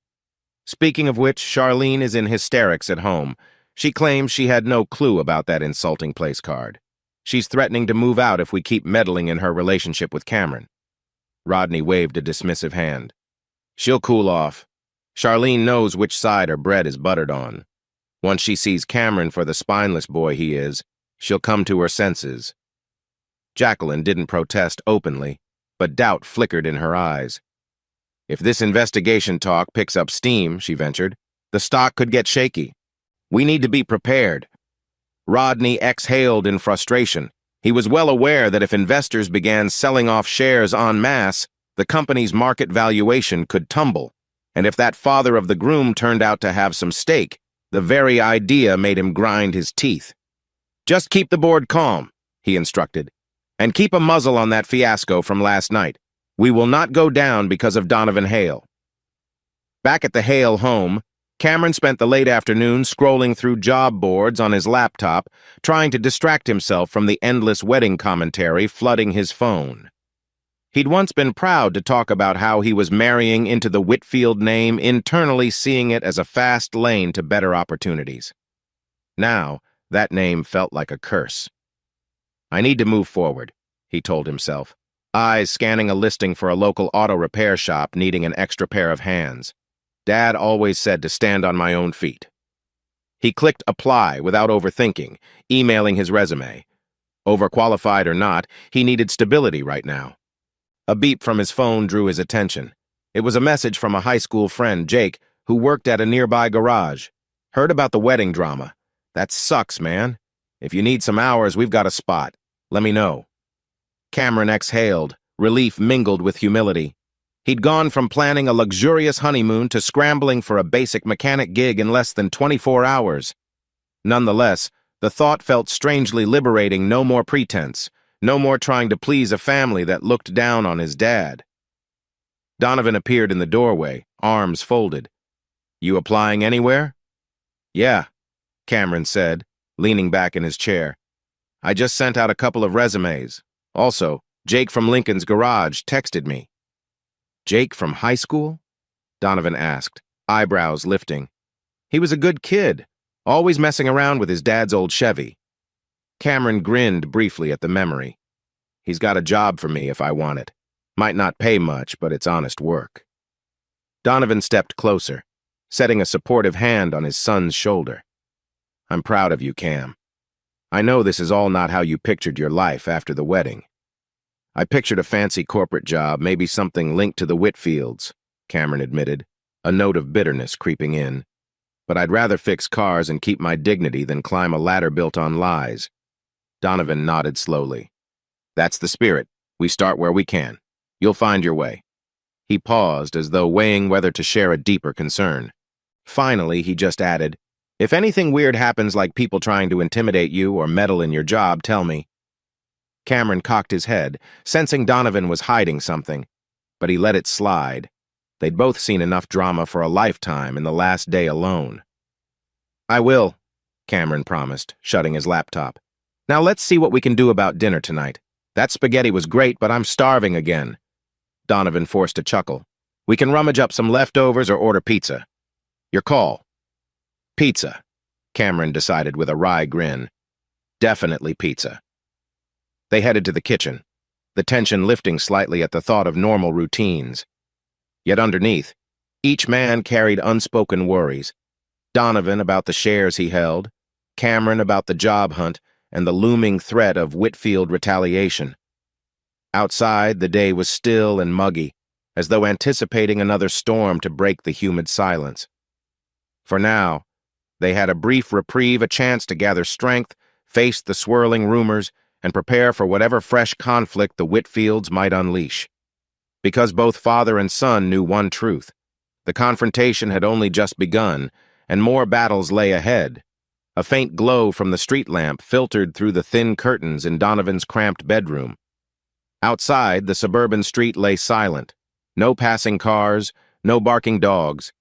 Speaking of which, Charlene is in hysterics at home. She claims she had no clue about that insulting place card. She's threatening to move out if we keep meddling in her relationship with Cameron. Rodney waved a dismissive hand. She'll cool off. Charlene knows which side her bread is buttered on. Once she sees Cameron for the spineless boy he is, she'll come to her senses. Jacqueline didn't protest openly, but doubt flickered in her eyes. If this investigation talk picks up steam, she ventured, the stock could get shaky. We need to be prepared. Rodney exhaled in frustration. He was well aware that if investors began selling off shares en masse, the company's market valuation could tumble. And if that father of the groom turned out to have some stake, the very idea made him grind his teeth. Just keep the board calm, he instructed, and keep a muzzle on that fiasco from last night. We will not go down because of Donovan Hale. Back at the Hale home, Cameron spent the late afternoon scrolling through job boards on his laptop, trying to distract himself from the endless wedding commentary flooding his phone. He'd once been proud to talk about how he was marrying into the Whitfield name, internally seeing it as a fast lane to better opportunities. Now, that name felt like a curse. I need to move forward, he told himself, eyes scanning a listing for a local auto repair shop needing an extra pair of hands. Dad always said to stand on my own feet. He clicked apply without overthinking, emailing his resume. Overqualified or not, he needed stability right now. A beep from his phone drew his attention. It was a message from a high school friend, Jake, who worked at a nearby garage. Heard about the wedding drama. That sucks, man. If you need some hours, we've got a spot. Let me know. Cameron exhaled, relief mingled with humility. He'd gone from planning a luxurious honeymoon to scrambling for a basic mechanic gig in less than 24 hours. Nonetheless, the thought felt strangely liberating. No more pretense. No more trying to please a family that looked down on his dad. Donovan appeared in the doorway, arms folded. You applying anywhere? Yeah, Cameron said, leaning back in his chair. I just sent out a couple of resumes. Also, Jake from Lincoln's garage texted me. Jake from high school? Donovan asked, eyebrows lifting. He was a good kid, always messing around with his dad's old Chevy. Cameron grinned briefly at the memory. He's got a job for me if I want it. Might not pay much, but it's honest work. Donovan stepped closer, setting a supportive hand on his son's shoulder. I'm proud of you, Cam. I know this is all not how you pictured your life after the wedding. I pictured a fancy corporate job, maybe something linked to the Whitfields, Cameron admitted, a note of bitterness creeping in. But I'd rather fix cars and keep my dignity than climb a ladder built on lies. Donovan nodded slowly. That's the spirit. We start where we can. You'll find your way. He paused as though weighing whether to share a deeper concern. Finally, he just added, if anything weird happens like people trying to intimidate you or meddle in your job, tell me. Cameron cocked his head, sensing Donovan was hiding something, but he let it slide. They'd both seen enough drama for a lifetime in the last day alone. I will, Cameron promised, shutting his laptop. Now let's see what we can do about dinner tonight. That spaghetti was great, but I'm starving again. Donovan forced a chuckle. We can rummage up some leftovers or order pizza. Your call. Pizza, Cameron decided with a wry grin. Definitely pizza. They headed to the kitchen, the tension lifting slightly at the thought of normal routines. Yet underneath, each man carried unspoken worries. Donovan about the shares he held, Cameron about the job hunt, and the looming threat of Whitfield retaliation. Outside, the day was still and muggy, as though anticipating another storm to break the humid silence. For now, they had a brief reprieve, a chance to gather strength, face the swirling rumors, and prepare for whatever fresh conflict the Whitfields might unleash. Because both father and son knew one truth. The confrontation had only just begun, and more battles lay ahead. A faint glow from the street lamp filtered through the thin curtains in Donovan's cramped bedroom. Outside, the suburban street lay silent. No passing cars, no barking dogs.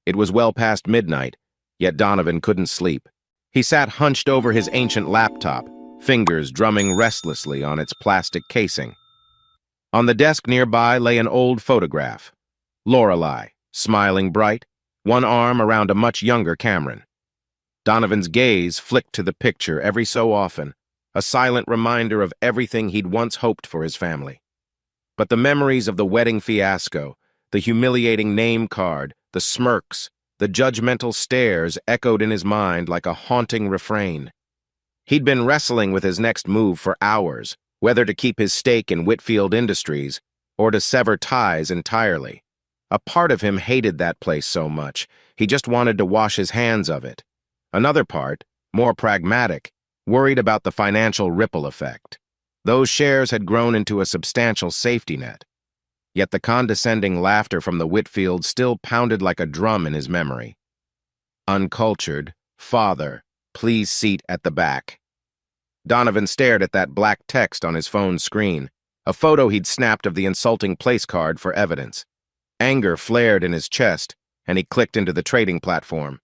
It was well past midnight, yet Donovan couldn't sleep. He sat hunched over his ancient laptop, fingers drumming restlessly on its plastic casing. On the desk nearby lay an old photograph. Lorelei, smiling bright, one arm around a much younger Cameron. Donovan's gaze flicked to the picture every so often, a silent reminder of everything he'd once hoped for his family. But the memories of the wedding fiasco, the humiliating name card, the smirks, the judgmental stares echoed in his mind like a haunting refrain. He'd been wrestling with his next move for hours, whether to keep his stake in Whitfield Industries or to sever ties entirely. A part of him hated that place so much, he just wanted to wash his hands of it. Another part, more pragmatic, worried about the financial ripple effect. Those shares had grown into a substantial safety net. Yet the condescending laughter from the Whitfields still pounded like a drum in his memory. Uncultured, father, please seat at the back. Donovan stared at that black text on his phone's screen, a photo he'd snapped of the insulting place card for evidence. Anger flared in his chest, and he clicked into the trading platform.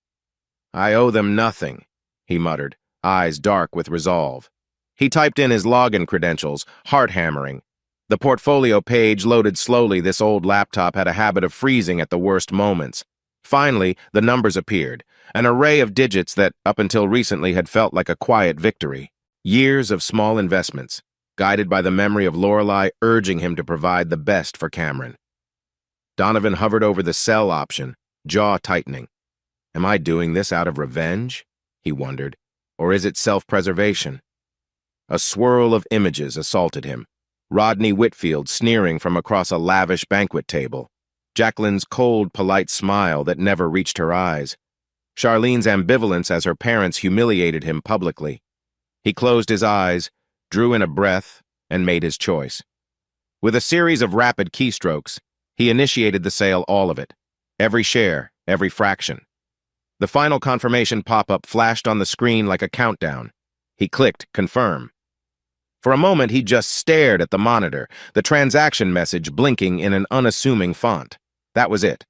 "I owe them nothing," he muttered, eyes dark with resolve. He typed in his login credentials, heart hammering. The portfolio page loaded slowly. This old laptop had a habit of freezing at the worst moments. Finally, the numbers appeared, an array of digits that, up until recently, had felt like a quiet victory. Years of small investments, guided by the memory of Lorelei urging him to provide the best for Cameron. Donovan hovered over the sell option, jaw tightening. Am I doing this out of revenge? He wondered. Or is it self-preservation? A swirl of images assaulted him. Rodney Whitfield sneering from across a lavish banquet table. Jacqueline's cold, polite smile that never reached her eyes. Charlene's ambivalence as her parents humiliated him publicly. He closed his eyes, drew in a breath, and made his choice. With a series of rapid keystrokes, he initiated the sale, all of it. Every share, every fraction. The final confirmation pop-up flashed on the screen like a countdown. He clicked confirm. For a moment, he just stared at the monitor, the transaction message blinking in an unassuming font. That was it.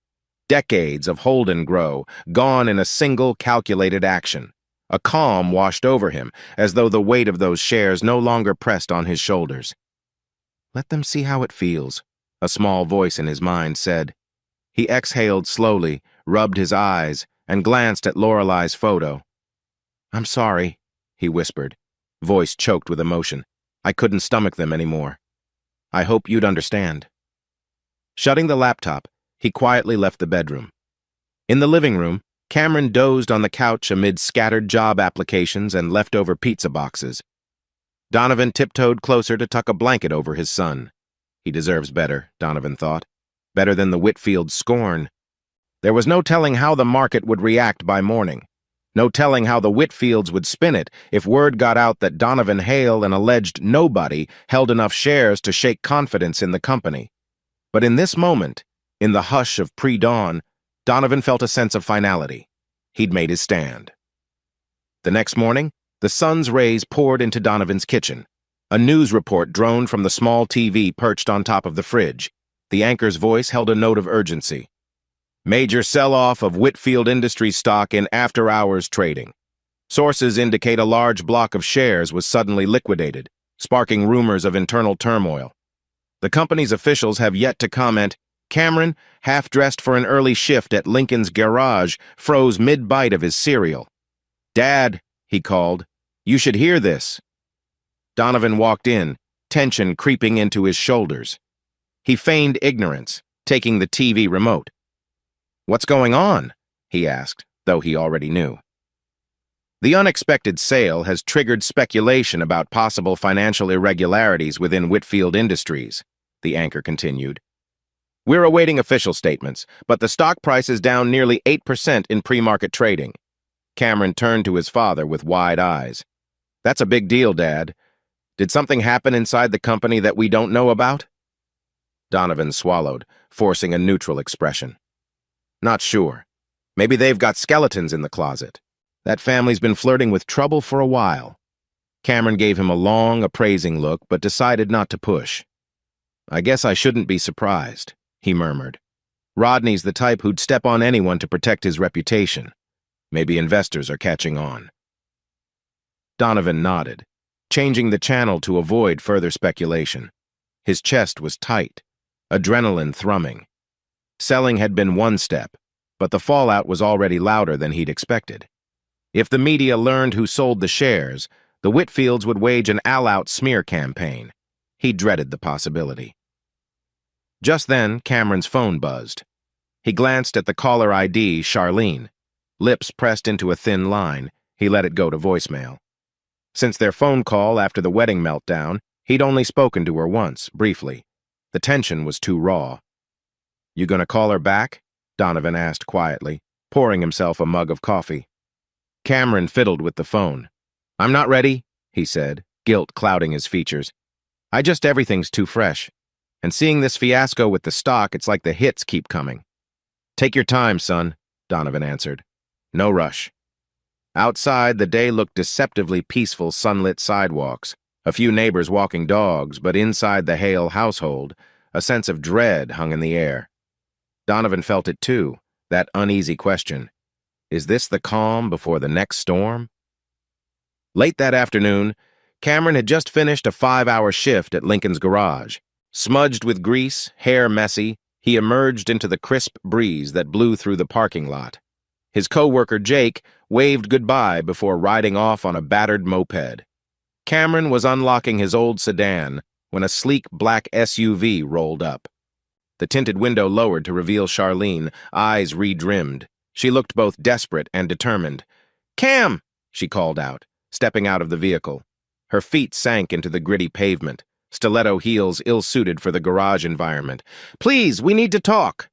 Decades of hold and grow, gone in a single calculated action. A calm washed over him, as though the weight of those shares no longer pressed on his shoulders. Let them see how it feels, a small voice in his mind said. He exhaled slowly, rubbed his eyes, and glanced at Lorelei's photo. I'm sorry, he whispered, voice choked with emotion. I couldn't stomach them anymore. I hope you'd understand. Shutting the laptop, he quietly left the bedroom. In the living room, Cameron dozed on the couch amid scattered job applications and leftover pizza boxes. Donovan tiptoed closer to tuck a blanket over his son. He deserves better, Donovan thought. Better than the Whitfield scorn. There was no telling how the market would react by morning. No telling how the Whitfields would spin it if word got out that Donovan Hale, an alleged nobody, held enough shares to shake confidence in the company. But in this moment, in the hush of pre-dawn, Donovan felt a sense of finality. He'd made his stand. The next morning, the sun's rays poured into Donovan's kitchen. A news report droned from the small TV perched on top of the fridge. The anchor's voice held a note of urgency. Major sell-off of Whitfield Industries stock in after-hours trading. Sources indicate a large block of shares was suddenly liquidated, sparking rumors of internal turmoil. The company's officials have yet to comment. Cameron, half-dressed for an early shift at Lincoln's garage, froze mid-bite of his cereal. Dad, he called, you should hear this. Donovan walked in, tension creeping into his shoulders. He feigned ignorance, taking the TV remote. What's going on? He asked, though he already knew. The unexpected sale has triggered speculation about possible financial irregularities within Whitfield Industries, the anchor continued. We're awaiting official statements, but the stock price is down nearly 8% in pre-market trading. Cameron turned to his father with wide eyes. That's a big deal, Dad. Did something happen inside the company that we don't know about? Donovan swallowed, forcing a neutral expression. Not sure. Maybe they've got skeletons in the closet. That family's been flirting with trouble for a while. Cameron gave him a long, appraising look, but decided not to push. I guess I shouldn't be surprised, he murmured. Rodney's the type who'd step on anyone to protect his reputation. Maybe investors are catching on. Donovan nodded, changing the channel to avoid further speculation. His chest was tight, adrenaline thrumming. Selling had been one step, but the fallout was already louder than he'd expected. If the media learned who sold the shares, the Whitfields would wage an all-out smear campaign. He dreaded the possibility. Just then, Cameron's phone buzzed. He glanced at the caller ID, Charlene. Lips pressed into a thin line, he let it go to voicemail. Since their phone call after the wedding meltdown, he'd only spoken to her once, briefly. The tension was too raw. You gonna call her back? Donovan asked quietly, pouring himself a mug of coffee. Cameron fiddled with the phone. I'm not ready, he said, guilt clouding his features. Everything's too fresh. And seeing this fiasco with the stock, it's like the hits keep coming. Take your time, son, Donovan answered. No rush. Outside, the day looked deceptively peaceful, sunlit sidewalks, a few neighbors walking dogs, but inside the Hale household, a sense of dread hung in the air. Donovan felt it too, That uneasy question. Is this the calm before the next storm? Late that afternoon, Cameron had just finished a 5-hour shift at Lincoln's garage. Smudged with grease, hair messy, he emerged into the crisp breeze that blew through the parking lot. His co-worker Jake waved goodbye before riding off on a battered moped. Cameron was unlocking his old sedan when a sleek black SUV rolled up. The tinted window lowered to reveal Charlene, eyes re-rimmed. She looked both desperate and determined. "Cam!" she called out, stepping out of the vehicle. Her feet sank into the gritty pavement, stiletto heels ill-suited for the garage environment. "Please, we need to talk."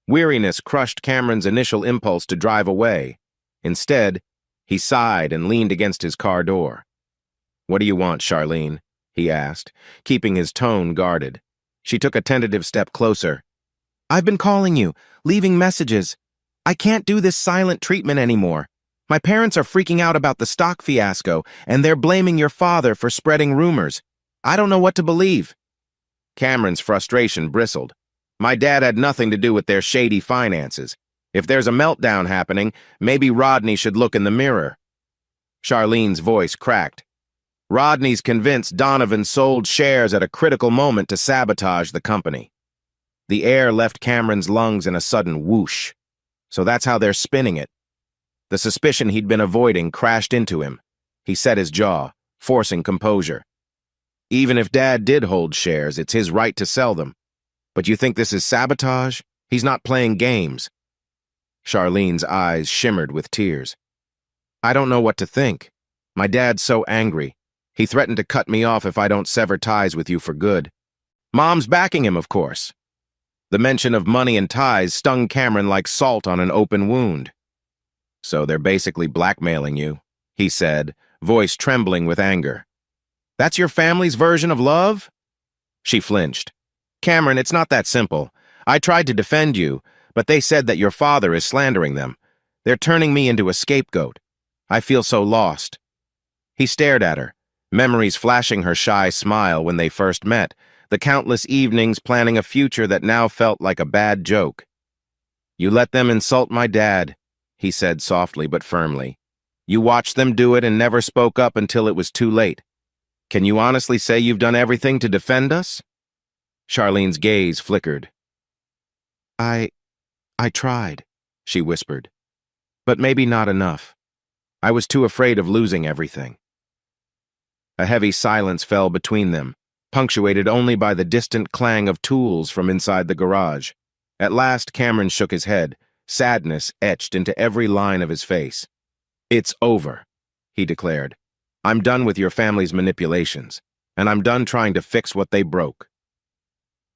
Weariness crushed Cameron's initial impulse to drive away. Instead, he sighed and leaned against his car door. "What do you want, Charlene?" he asked, keeping his tone guarded. She took a tentative step closer. "I've been calling you, leaving messages. I can't do this silent treatment anymore. My parents are freaking out about the stock fiasco, and they're blaming your father for spreading rumors. I don't know what to believe." Cameron's frustration bristled. "My dad had nothing to do with their shady finances. If there's a meltdown happening, maybe Rodney should look in the mirror." Charlene's voice cracked. "Rodney's convinced Donovan sold shares at a critical moment to sabotage the company." The air left Cameron's lungs in a sudden whoosh. So that's how they're spinning it. The suspicion he'd been avoiding crashed into him. He set his jaw, forcing composure. "Even if Dad did hold shares, it's his right to sell them. But you think this is sabotage? He's not playing games." Charlene's eyes shimmered with tears. "I don't know what to think. My dad's so angry. He threatened to cut me off if I don't sever ties with you for good. Mom's backing him, of course." The mention of money and ties stung Cameron like salt on an open wound. "So they're basically blackmailing you," he said, voice trembling with anger. "That's your family's version of love?" She flinched. "Cameron, it's not that simple. I tried to defend you, but they said that your father is slandering them. They're turning me into a scapegoat. I feel so lost." He stared at her, memories flashing her shy smile when they first met, the countless evenings planning a future that now felt like a bad joke. "You let them insult my dad," he said softly but firmly. "You watched them do it and never spoke up until it was too late. Can you honestly say you've done everything to defend us?" Charlene's gaze flickered. I tried," she whispered. "But maybe not enough. I was too afraid of losing everything." A heavy silence fell between them, punctuated only by the distant clang of tools from inside the garage. At last, Cameron shook his head, sadness etched into every line of his face. "It's over," he declared. "I'm done with your family's manipulations, and I'm done trying to fix what they broke."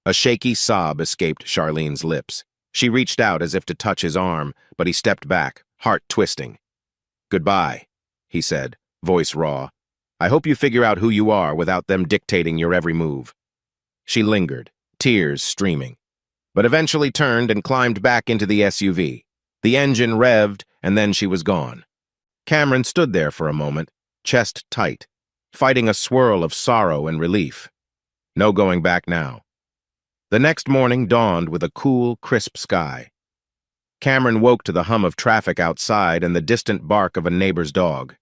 A shaky sob escaped Charlene's lips. She reached out as if to touch his arm, but he stepped back, heart twisting. "Goodbye," he said, voice raw. "I hope you figure out who you are without them dictating your every move." She lingered, tears streaming, but eventually turned and climbed back into the SUV. The engine revved, and then she was gone. Cameron stood there for a moment, chest tight, fighting a swirl of sorrow and relief. No going back now. The next morning dawned with a cool, crisp sky. Cameron woke to the hum of traffic outside and the distant bark of a neighbor's dog.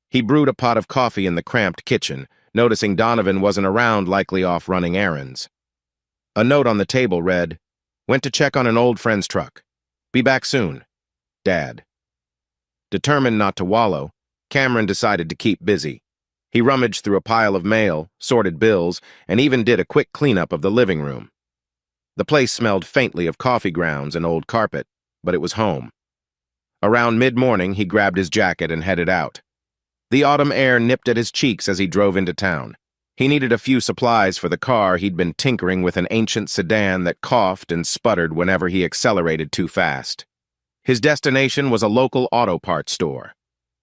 He brewed a pot of coffee in the cramped kitchen, noticing Donovan wasn't around, likely off running errands. A note on the table read, "Went to check on an old friend's truck. Be back soon. Dad." Determined not to wallow, Cameron decided to keep busy. He rummaged through a pile of mail, sorted bills, and even did a quick cleanup of the living room. The place smelled faintly of coffee grounds and old carpet, but it was home. Around mid-morning, he grabbed his jacket and headed out. The autumn air nipped at his cheeks as he drove into town. He needed a few supplies for the car he'd been tinkering with, an ancient sedan that coughed and sputtered whenever he accelerated too fast. His destination was a local auto parts store.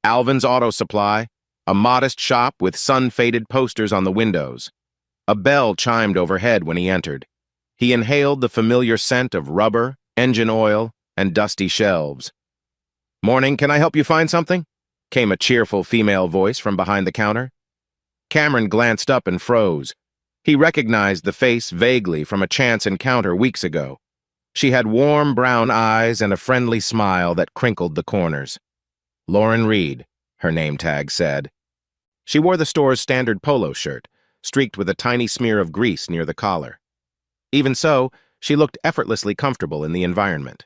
Alvin's Auto Supply, a modest shop with sun-faded posters on the windows. A bell chimed overhead when he entered. He inhaled the familiar scent of rubber, engine oil, and dusty shelves. "Morning, can I help you find something?" came a cheerful female voice from behind the counter. Cameron glanced up and froze. He recognized the face vaguely from a chance encounter weeks ago. She had warm brown eyes and a friendly smile that crinkled the corners. Lauren Reed, her name tag said. She wore the store's standard polo shirt, streaked with a tiny smear of grease near the collar. Even so, she looked effortlessly comfortable in the environment.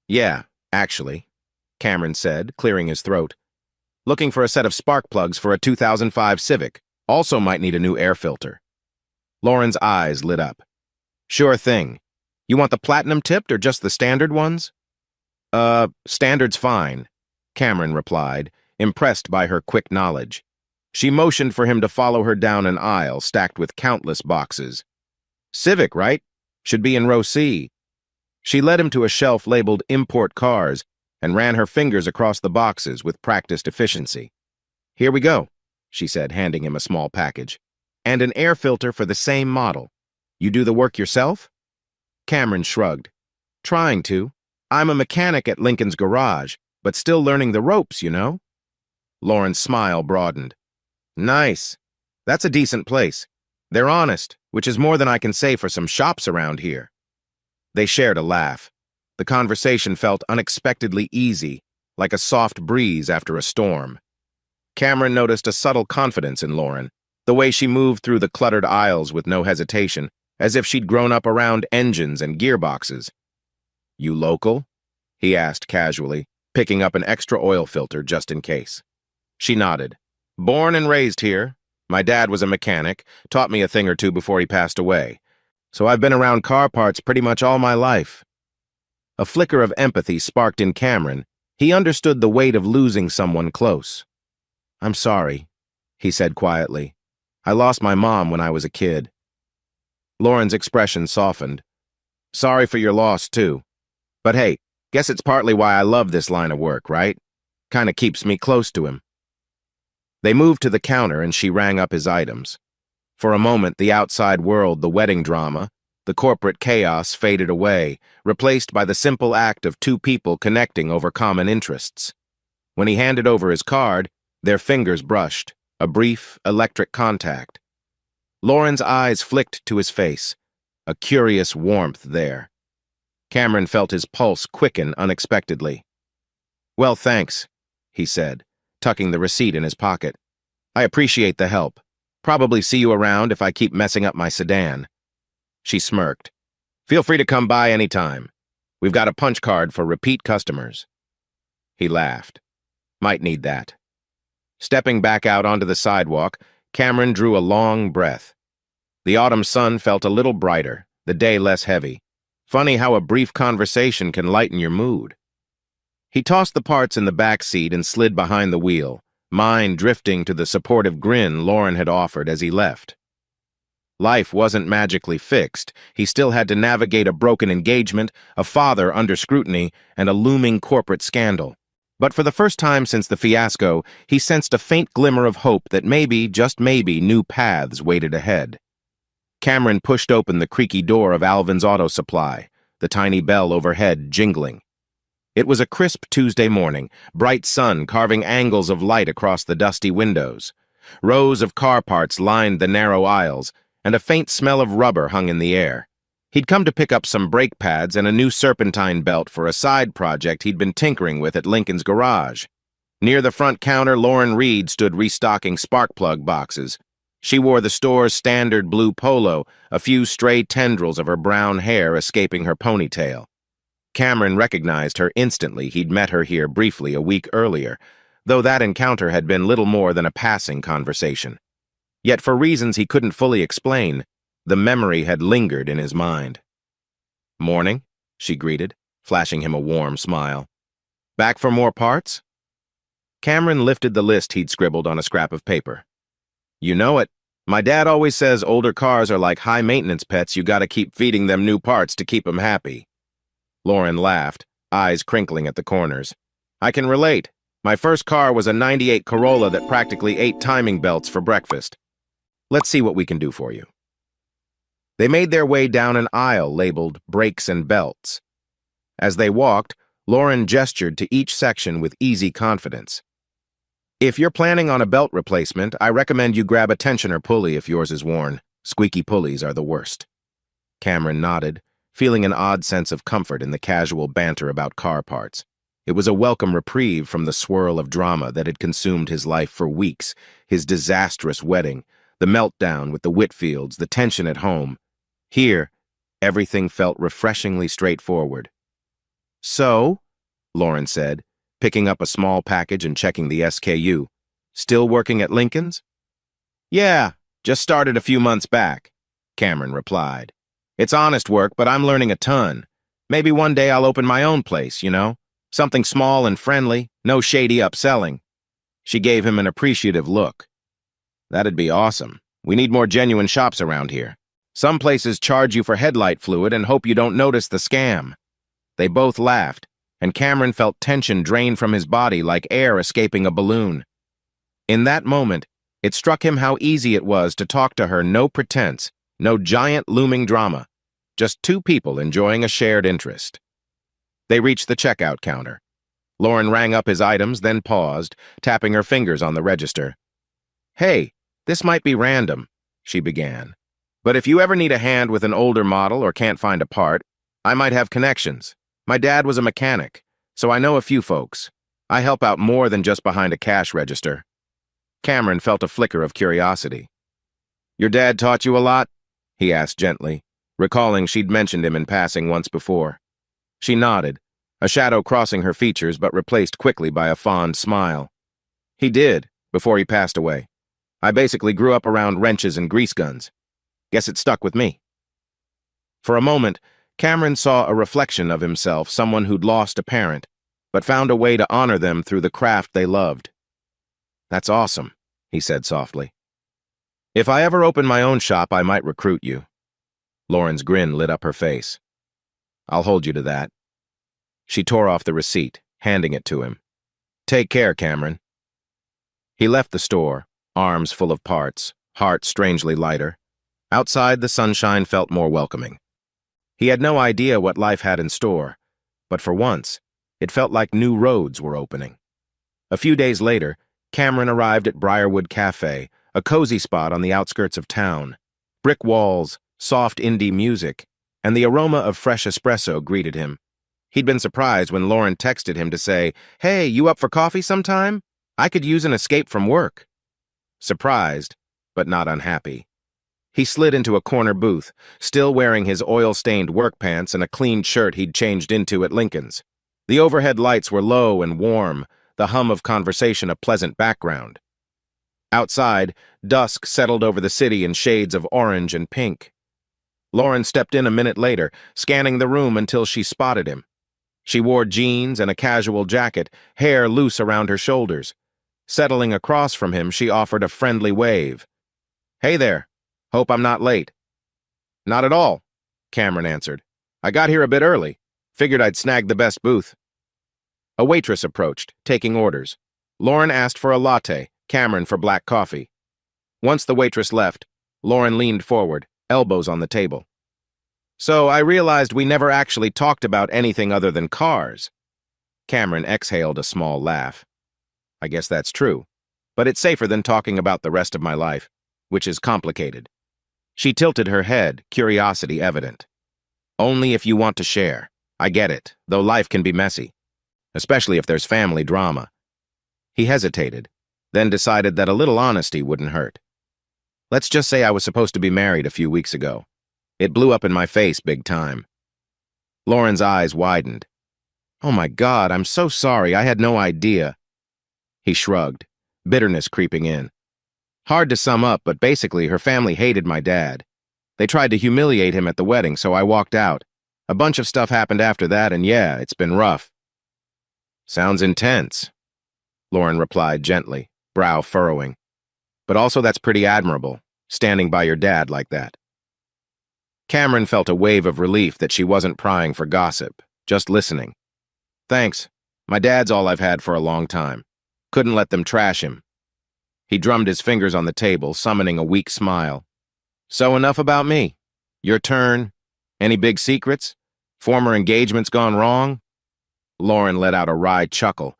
"Yeah, actually," Cameron said, clearing his throat. "Looking for a set of spark plugs for a 2005 Civic. Also might need a new air filter." Lauren's eyes lit up. "Sure thing. You want the platinum tipped or just the standard ones?" Standard's fine," Cameron replied, impressed by her quick knowledge. She motioned for him to follow her down an aisle stacked with countless boxes. "Civic, right? Should be in row C." She led him to a shelf labeled Import Cars and ran her fingers across the boxes with practiced efficiency. "Here we go," she said, handing him a small package. "And an air filter for the same model. You do the work yourself?" Cameron shrugged. "Trying to. I'm a mechanic at Lincoln's garage, but still learning the ropes, you know?" Lauren's smile broadened. "Nice. That's a decent place. They're honest, which is more than I can say for some shops around here." They shared a laugh. The conversation felt unexpectedly easy, like a soft breeze after a storm. Cameron noticed a subtle confidence in Lauren, the way she moved through the cluttered aisles with no hesitation, as if she'd grown up around engines and gearboxes. "You local?" he asked casually, picking up an extra oil filter just in case. She nodded. "Born and raised here. My dad was a mechanic, taught me a thing or two before he passed away. So I've been around car parts pretty much all my life." A flicker of empathy sparked in Cameron. He understood the weight of losing someone close. "I'm sorry," he said quietly. "I lost my mom when I was a kid." Lauren's expression softened. "Sorry for your loss, too. But hey, guess it's partly why I love this line of work, right? Kinda keeps me close to him." They moved to the counter and she rang up his items. For a moment, the outside world, the wedding drama, the corporate chaos faded away, replaced by the simple act of two people connecting over common interests. When he handed over his card, their fingers brushed, a brief, electric contact. Lauren's eyes flicked to his face, a curious warmth there. Cameron felt his pulse quicken unexpectedly. "Well, thanks," he said, tucking the receipt in his pocket. "I appreciate the help. Probably see you around if I keep messing up my sedan." She smirked. "Feel free to come by anytime. We've got a punch card for repeat customers." He laughed. "Might need that." Stepping back out onto the sidewalk, Cameron drew a long breath. The autumn sun felt a little brighter, the day less heavy. Funny how a brief conversation can lighten your mood. He tossed the parts in the back seat and slid behind the wheel, mind drifting to the supportive grin Lauren had offered as he left. Life wasn't magically fixed. He still had to navigate a broken engagement, a father under scrutiny, and a looming corporate scandal. But for the first time since the fiasco, he sensed a faint glimmer of hope that maybe, just maybe, new paths waited ahead. Cameron pushed open the creaky door of Alvin's Auto Supply, the tiny bell overhead jingling. It was a crisp Tuesday morning, bright sun carving angles of light across the dusty windows. Rows of car parts lined the narrow aisles, and a faint smell of rubber hung in the air. He'd come to pick up some brake pads and a new serpentine belt for a side project he'd been tinkering with at Lincoln's garage. Near the front counter, Lauren Reed stood restocking spark plug boxes. She wore the store's standard blue polo, a few stray tendrils of her brown hair escaping her ponytail. Cameron recognized her instantly. He'd met her here briefly a week earlier, though that encounter had been little more than a passing conversation. Yet for reasons he couldn't fully explain, the memory had lingered in his mind. "Morning," she greeted, flashing him a warm smile. "Back for more parts?" Cameron lifted the list he'd scribbled on a scrap of paper. "You know it. My dad always says older cars are like high-maintenance pets. You gotta keep feeding them new parts to keep them happy." Lauren laughed, eyes crinkling at the corners. "I can relate. My first car was a '98 Corolla that practically ate timing belts for breakfast. Let's see what we can do for you." They made their way down an aisle labeled Brakes and Belts. As they walked, Lauren gestured to each section with easy confidence. "If you're planning on a belt replacement, I recommend you grab a tensioner pulley if yours is worn. Squeaky pulleys are the worst." Cameron nodded, feeling an odd sense of comfort in the casual banter about car parts. It was a welcome reprieve from the swirl of drama that had consumed his life for weeks, his disastrous wedding, the meltdown with the Whitfields, the tension at home. Here, everything felt refreshingly straightforward. "So," Lauren said, picking up a small package and checking the SKU, "still working at Lincoln's?" "Yeah, just started a few months back," Cameron replied. "It's honest work, but I'm learning a ton. Maybe one day I'll open my own place, you know? Something small and friendly, no shady upselling." She gave him an appreciative look. "That'd be awesome. We need more genuine shops around here. Some places charge you for headlight fluid and hope you don't notice the scam." They both laughed, and Cameron felt tension drain from his body like air escaping a balloon. In that moment, it struck him how easy it was to talk to her, no pretense, no giant looming drama, just two people enjoying a shared interest. They reached the checkout counter. Lauren rang up his items, then paused, tapping her fingers on the register. "Hey, this might be random," she began. "But if you ever need a hand with an older model or can't find a part, I might have connections. My dad was a mechanic, so I know a few folks. I help out more than just behind a cash register." Cameron felt a flicker of curiosity. "Your dad taught you a lot?" he asked gently, recalling she'd mentioned him in passing once before. She nodded, a shadow crossing her features but replaced quickly by a fond smile. "He did, before he passed away. I basically grew up around wrenches and grease guns. Guess it stuck with me." For a moment, Cameron saw a reflection of himself, someone who'd lost a parent, but found a way to honor them through the craft they loved. "That's awesome," he said softly. "If I ever open my own shop, I might recruit you." Lauren's grin lit up her face. "I'll hold you to that." She tore off the receipt, handing it to him. "Take care, Cameron." He left the store, arms full of parts, heart strangely lighter. Outside, the sunshine felt more welcoming. He had no idea what life had in store, but for once, it felt like new roads were opening. A few days later, Cameron arrived at Briarwood Cafe, a cozy spot on the outskirts of town. Brick walls, soft indie music, and the aroma of fresh espresso greeted him. He'd been surprised when Lauren texted him to say, "Hey, you up for coffee sometime? I could use an escape from work." Surprised, but not unhappy. He slid into a corner booth, still wearing his oil-stained work pants and a clean shirt he'd changed into at Lincoln's. The overhead lights were low and warm, the hum of conversation a pleasant background. Outside, dusk settled over the city in shades of orange and pink. Lauren stepped in a minute later, scanning the room until she spotted him. She wore jeans and a casual jacket, hair loose around her shoulders. Settling across from him, she offered a friendly wave. "Hey there. Hope I'm not late." "Not at all," Cameron answered. "I got here a bit early. Figured I'd snag the best booth." A waitress approached, taking orders. Lauren asked for a latte, Cameron for black coffee. Once the waitress left, Lauren leaned forward, elbows on the table. "So I realized we never actually talked about anything other than cars." Cameron exhaled a small laugh. "I guess that's true, but it's safer than talking about the rest of my life, which is complicated." She tilted her head, curiosity evident. "Only if you want to share. I get it, though life can be messy, especially if there's family drama." He hesitated, then decided that a little honesty wouldn't hurt. "Let's just say I was supposed to be married a few weeks ago. It blew up in my face big time." Lauren's eyes widened. "Oh my God, I'm so sorry, I had no idea." He shrugged, bitterness creeping in. "Hard to sum up, but basically her family hated my dad. They tried to humiliate him at the wedding, so I walked out. A bunch of stuff happened after that, and yeah, it's been rough." "Sounds intense," Lauren replied gently, brow furrowing. "But also that's pretty admirable, standing by your dad like that." Cameron felt a wave of relief that she wasn't prying for gossip, just listening. "Thanks. My dad's all I've had for a long time. Couldn't let them trash him." He drummed his fingers on the table, summoning a weak smile. "So enough about me. Your turn. Any big secrets? Former engagements gone wrong?" Lauren let out a wry chuckle.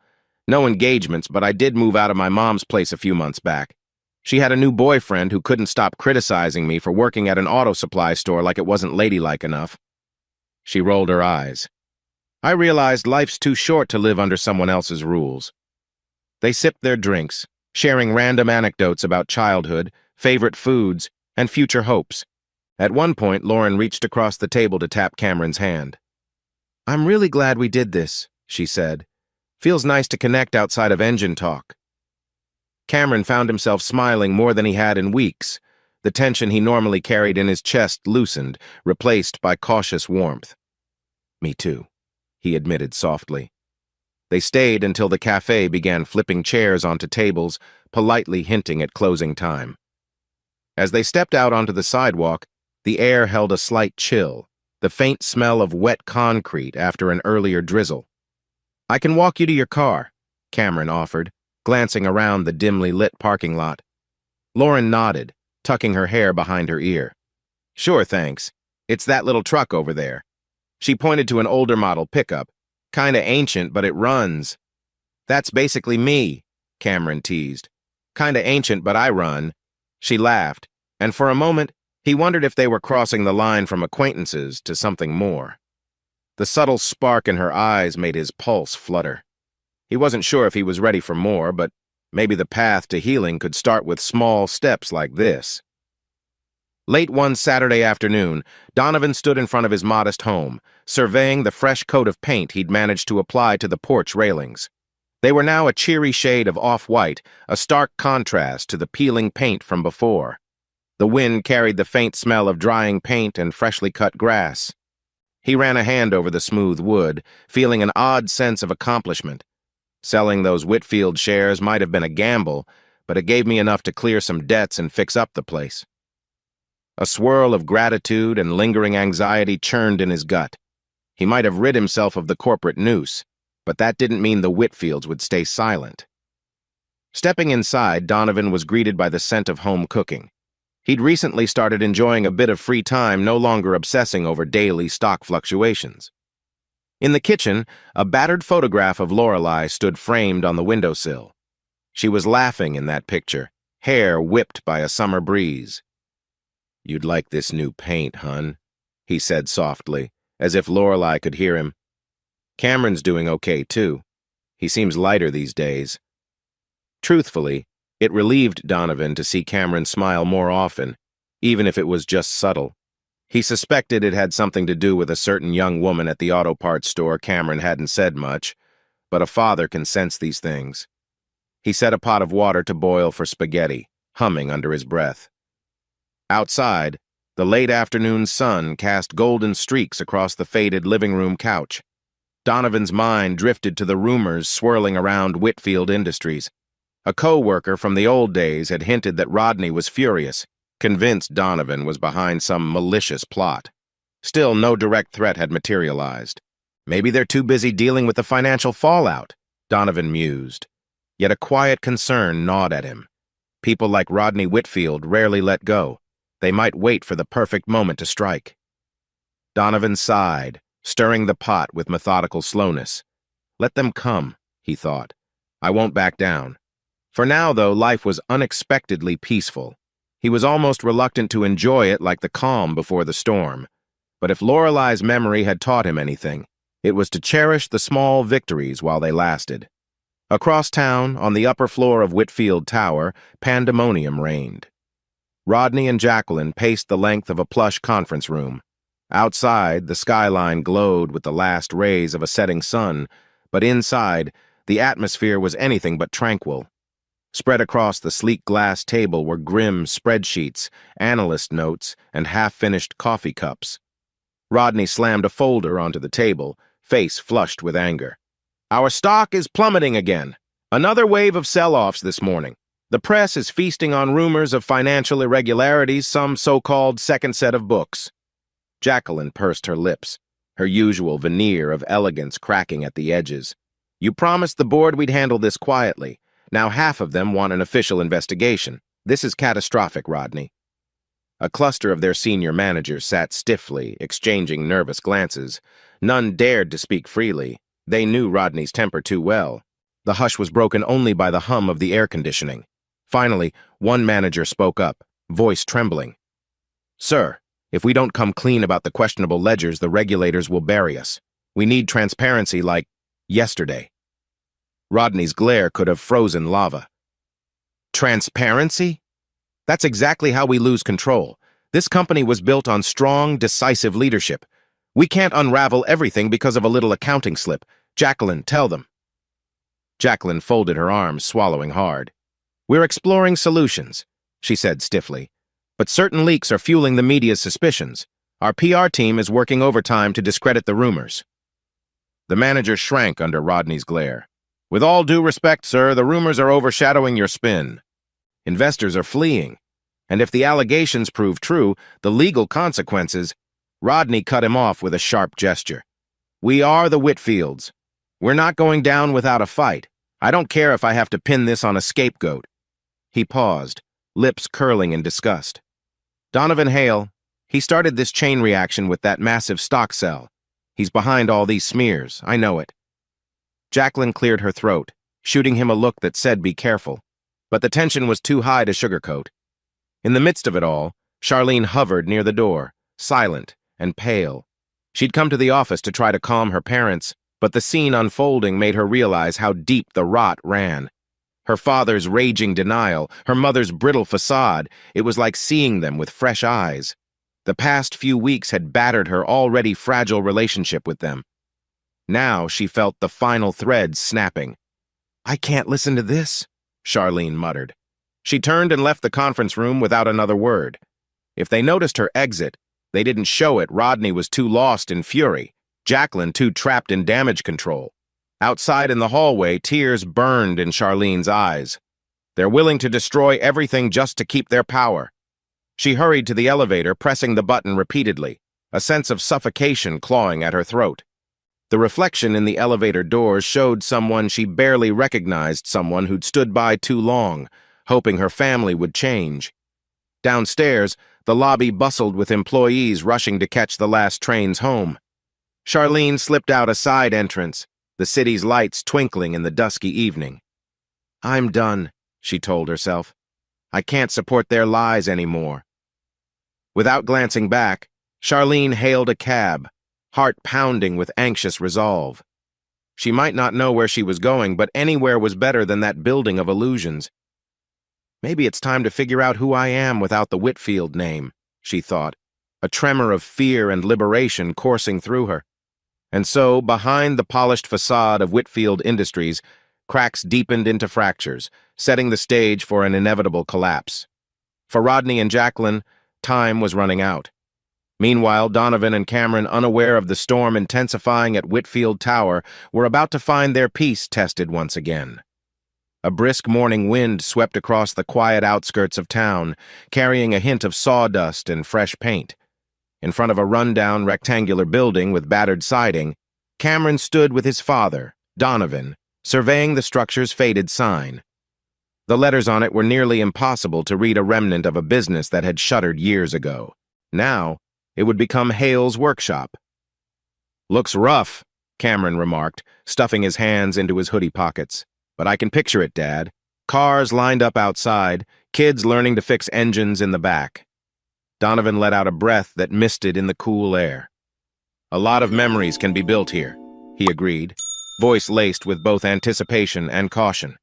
"No engagements, but I did move out of my mom's place a few months back. She had a new boyfriend who couldn't stop criticizing me for working at an auto supply store like it wasn't ladylike enough." She rolled her eyes. I realized life's too short to live under someone else's rules. They sipped their drinks, sharing random anecdotes about childhood, favorite foods, and future hopes. At one point, Lauren reached across the table to tap Cameron's hand. I'm really glad we did this, she said. Feels nice to connect outside of engine talk. Cameron found himself smiling more than he had in weeks. The tension he normally carried in his chest loosened, replaced by cautious warmth. Me too, he admitted softly. They stayed until the cafe began flipping chairs onto tables, politely hinting at closing time. As they stepped out onto the sidewalk, the air held a slight chill, the faint smell of wet concrete after an earlier drizzle. I can walk you to your car, Cameron offered, glancing around the dimly lit parking lot. Lauren nodded, tucking her hair behind her ear. Sure, thanks. It's that little truck over there. She pointed to an older model pickup. Kinda ancient, but it runs. That's basically me, Cameron teased. Kinda ancient, but I run. She laughed, and for a moment, he wondered if they were crossing the line from acquaintances to something more. The subtle spark in her eyes made his pulse flutter. He wasn't sure if he was ready for more, but maybe the path to healing could start with small steps like this. Late one Saturday afternoon, Donovan stood in front of his modest home, surveying the fresh coat of paint he'd managed to apply to the porch railings. They were now a cheery shade of off-white, a stark contrast to the peeling paint from before. The wind carried the faint smell of drying paint and freshly cut grass. He ran a hand over the smooth wood, feeling an odd sense of accomplishment. Selling those Whitfield shares might have been a gamble, but it gave me enough to clear some debts and fix up the place. A swirl of gratitude and lingering anxiety churned in his gut. He might have rid himself of the corporate noose, but that didn't mean the Whitfields would stay silent. Stepping inside, Donovan was greeted by the scent of home cooking. He'd recently started enjoying a bit of free time, no longer obsessing over daily stock fluctuations. In the kitchen, a battered photograph of Lorelei stood framed on the windowsill. She was laughing in that picture, hair whipped by a summer breeze. You'd like this new paint, hun, he said softly, as if Lorelei could hear him. Cameron's doing okay, too. He seems lighter these days. Truthfully, it relieved Donovan to see Cameron smile more often, even if it was just subtle. He suspected it had something to do with a certain young woman at the auto parts store. Cameron hadn't said much, but a father can sense these things. He set a pot of water to boil for spaghetti, humming under his breath. Outside, the late afternoon sun cast golden streaks across the faded living room couch. Donovan's mind drifted to the rumors swirling around Whitfield Industries. A co-worker from the old days had hinted that Rodney was furious, convinced Donovan was behind some malicious plot. Still, no direct threat had materialized. Maybe they're too busy dealing with the financial fallout, Donovan mused. Yet a quiet concern gnawed at him. People like Rodney Whitfield rarely let go. They might wait for the perfect moment to strike. Donovan sighed, stirring the pot with methodical slowness. Let them come, he thought. I won't back down. For now, though, life was unexpectedly peaceful. He was almost reluctant to enjoy it like the calm before the storm. But if Lorelei's memory had taught him anything, it was to cherish the small victories while they lasted. Across town, on the upper floor of Whitfield Tower, pandemonium reigned. Rodney and Jacqueline paced the length of a plush conference room. Outside, the skyline glowed with the last rays of a setting sun, but inside, the atmosphere was anything but tranquil. Spread across the sleek glass table were grim spreadsheets, analyst notes, and half-finished coffee cups. Rodney slammed a folder onto the table, face flushed with anger. Our stock is plummeting again. Another wave of sell-offs this morning. The press is feasting on rumors of financial irregularities, some so-called second set of books. Jacqueline pursed her lips, her usual veneer of elegance cracking at the edges. You promised the board we'd handle this quietly. Now half of them want an official investigation. This is catastrophic, Rodney. A cluster of their senior managers sat stiffly, exchanging nervous glances. None dared to speak freely. They knew Rodney's temper too well. The hush was broken only by the hum of the air conditioning. Finally, one manager spoke up, voice trembling. Sir, If we don't come clean about the questionable ledgers, the regulators will bury us. We need transparency like yesterday. Rodney's glare could have frozen lava. Transparency? That's exactly how we lose control. This company was built on strong, decisive leadership. We can't unravel everything because of a little accounting slip. Jacqueline, tell them. Jacqueline folded her arms, swallowing hard. We're exploring solutions, she said stiffly. But certain leaks are fueling the media's suspicions. Our PR team is working overtime to discredit the rumors. The manager shrank under Rodney's glare. With all due respect, sir, the rumors are overshadowing your spin. Investors are fleeing. And if the allegations prove true, the legal consequences... Rodney cut him off with a sharp gesture. We are the Whitfields. We're not going down without a fight. I don't care if I have to pin this on a scapegoat. He paused, lips curling in disgust. Donovan Hale, he started this chain reaction with that massive stock sell. He's behind all these smears, I know it. Jacqueline cleared her throat, shooting him a look that said be careful. But the tension was too high to sugarcoat. In the midst of it all, Charlene hovered near the door, silent and pale. She'd come to the office to try to calm her parents, but the scene unfolding made her realize how deep the rot ran. Her father's raging denial, her mother's brittle facade, it was like seeing them with fresh eyes. The past few weeks had battered her already fragile relationship with them. Now she felt the final thread snapping. I can't listen to this, Charlene muttered. She turned and left the conference room without another word. If they noticed her exit, they didn't show it. Rodney was too lost in fury, Jacqueline too trapped in damage control. Outside in the hallway, tears burned in Charlene's eyes. They're willing to destroy everything just to keep their power. She hurried to the elevator, pressing the button repeatedly, a sense of suffocation clawing at her throat. The reflection in the elevator doors showed someone she barely recognized, someone who'd stood by too long, hoping her family would change. Downstairs, the lobby bustled with employees rushing to catch the last trains home. Charlene slipped out a side entrance, the city's lights twinkling in the dusky evening. I'm done, she told herself. I can't support their lies anymore. Without glancing back, Charlene hailed a cab, heart pounding with anxious resolve. She might not know where she was going, but anywhere was better than that building of illusions. Maybe it's time to figure out who I am without the Whitfield name, she thought, a tremor of fear and liberation coursing through her. And so, behind the polished facade of Whitfield Industries, cracks deepened into fractures, setting the stage for an inevitable collapse. For Rodney and Jacqueline, time was running out. Meanwhile, Donovan and Cameron, unaware of the storm intensifying at Whitfield Tower, were about to find their peace tested once again. A brisk morning wind swept across the quiet outskirts of town, carrying a hint of sawdust and fresh paint. In front of a rundown rectangular building with battered siding, Cameron stood with his father, Donovan, surveying the structure's faded sign. The letters on it were nearly impossible to read, a remnant of a business that had shuttered years ago. Now, it would become Hale's workshop. Looks rough, Cameron remarked, stuffing his hands into his hoodie pockets. But I can picture it, Dad. Cars lined up outside, kids learning to fix engines in the back. Donovan let out a breath that misted in the cool air. A lot of memories can be built here, he agreed, voice laced with both anticipation and caution.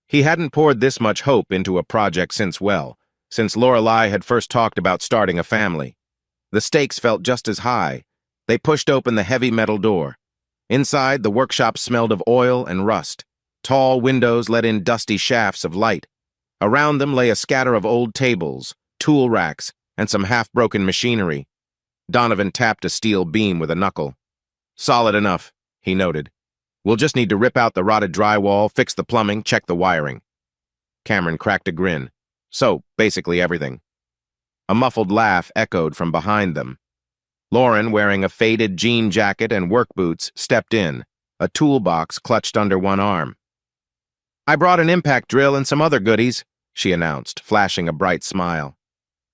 He hadn't poured this much hope into a project since Lorelei had first talked about starting a family. The stakes felt just as high. They pushed open the heavy metal door. Inside, the workshop smelled of oil and rust. Tall windows let in dusty shafts of light. Around them lay a scatter of old tables, tool racks, and some half-broken machinery. Donovan tapped a steel beam with a knuckle. Solid enough, he noted. We'll just need to rip out the rotted drywall, fix the plumbing, check the wiring. Cameron cracked a grin. So, basically everything. A muffled laugh echoed from behind them. Lauren, wearing a faded jean jacket and work boots, stepped in, a toolbox clutched under one arm. I brought an impact drill and some other goodies, she announced, flashing a bright smile.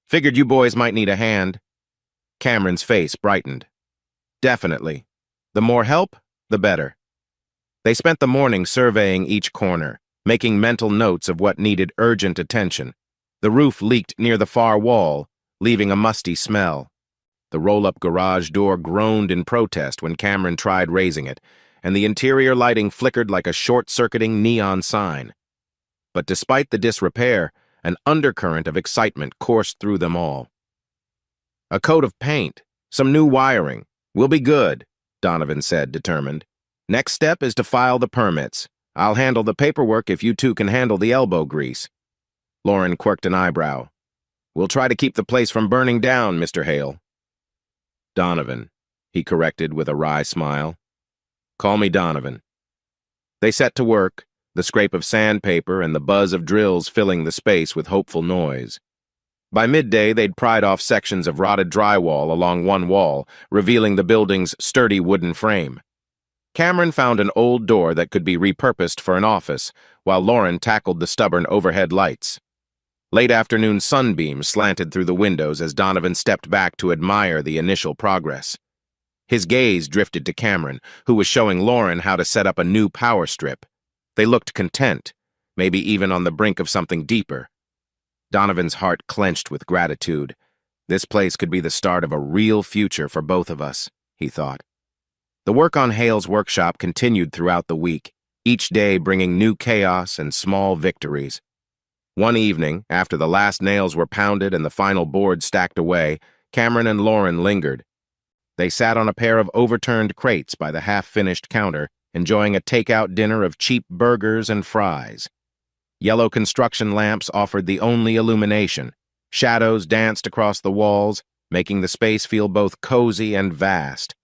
Figured you boys might need a hand. Cameron's face brightened. Definitely. The more help, the better. They spent the morning surveying each corner, making mental notes of what needed urgent attention. The roof leaked near the far wall, leaving a musty smell. The roll-up garage door groaned in protest when Cameron tried raising it, and the interior lighting flickered like a short-circuiting neon sign. But despite the disrepair, an undercurrent of excitement coursed through them all. "A coat of paint, some new wiring. We'll be good," Donovan said, determined. "Next step is to file the permits. I'll handle the paperwork if you two can handle the elbow grease." Lauren quirked an eyebrow. "We'll try to keep the place from burning down, Mr. Hale." "Donovan," he corrected with a wry smile. "Call me Donovan." They set to work, the scrape of sandpaper and the buzz of drills filling the space with hopeful noise. By midday, they'd pried off sections of rotted drywall along one wall, revealing the building's sturdy wooden frame. Cameron found an old door that could be repurposed for an office, while Lauren tackled the stubborn overhead lights. Late afternoon sunbeams slanted through the windows as Donovan stepped back to admire the initial progress. His gaze drifted to Cameron, who was showing Lauren how to set up a new power strip. They looked content, maybe even on the brink of something deeper. Donovan's heart clenched with gratitude. This place could be the start of a real future for both of us, he thought. The work on Hale's workshop continued throughout the week, each day bringing new chaos and small victories. One evening, after the last nails were pounded and the final board stacked away, Cameron and Lauren lingered. They sat on a pair of overturned crates by the half-finished counter, enjoying a takeout dinner of cheap burgers and fries. Yellow construction lamps offered the only illumination. Shadows danced across the walls, making the space feel both cozy and vast.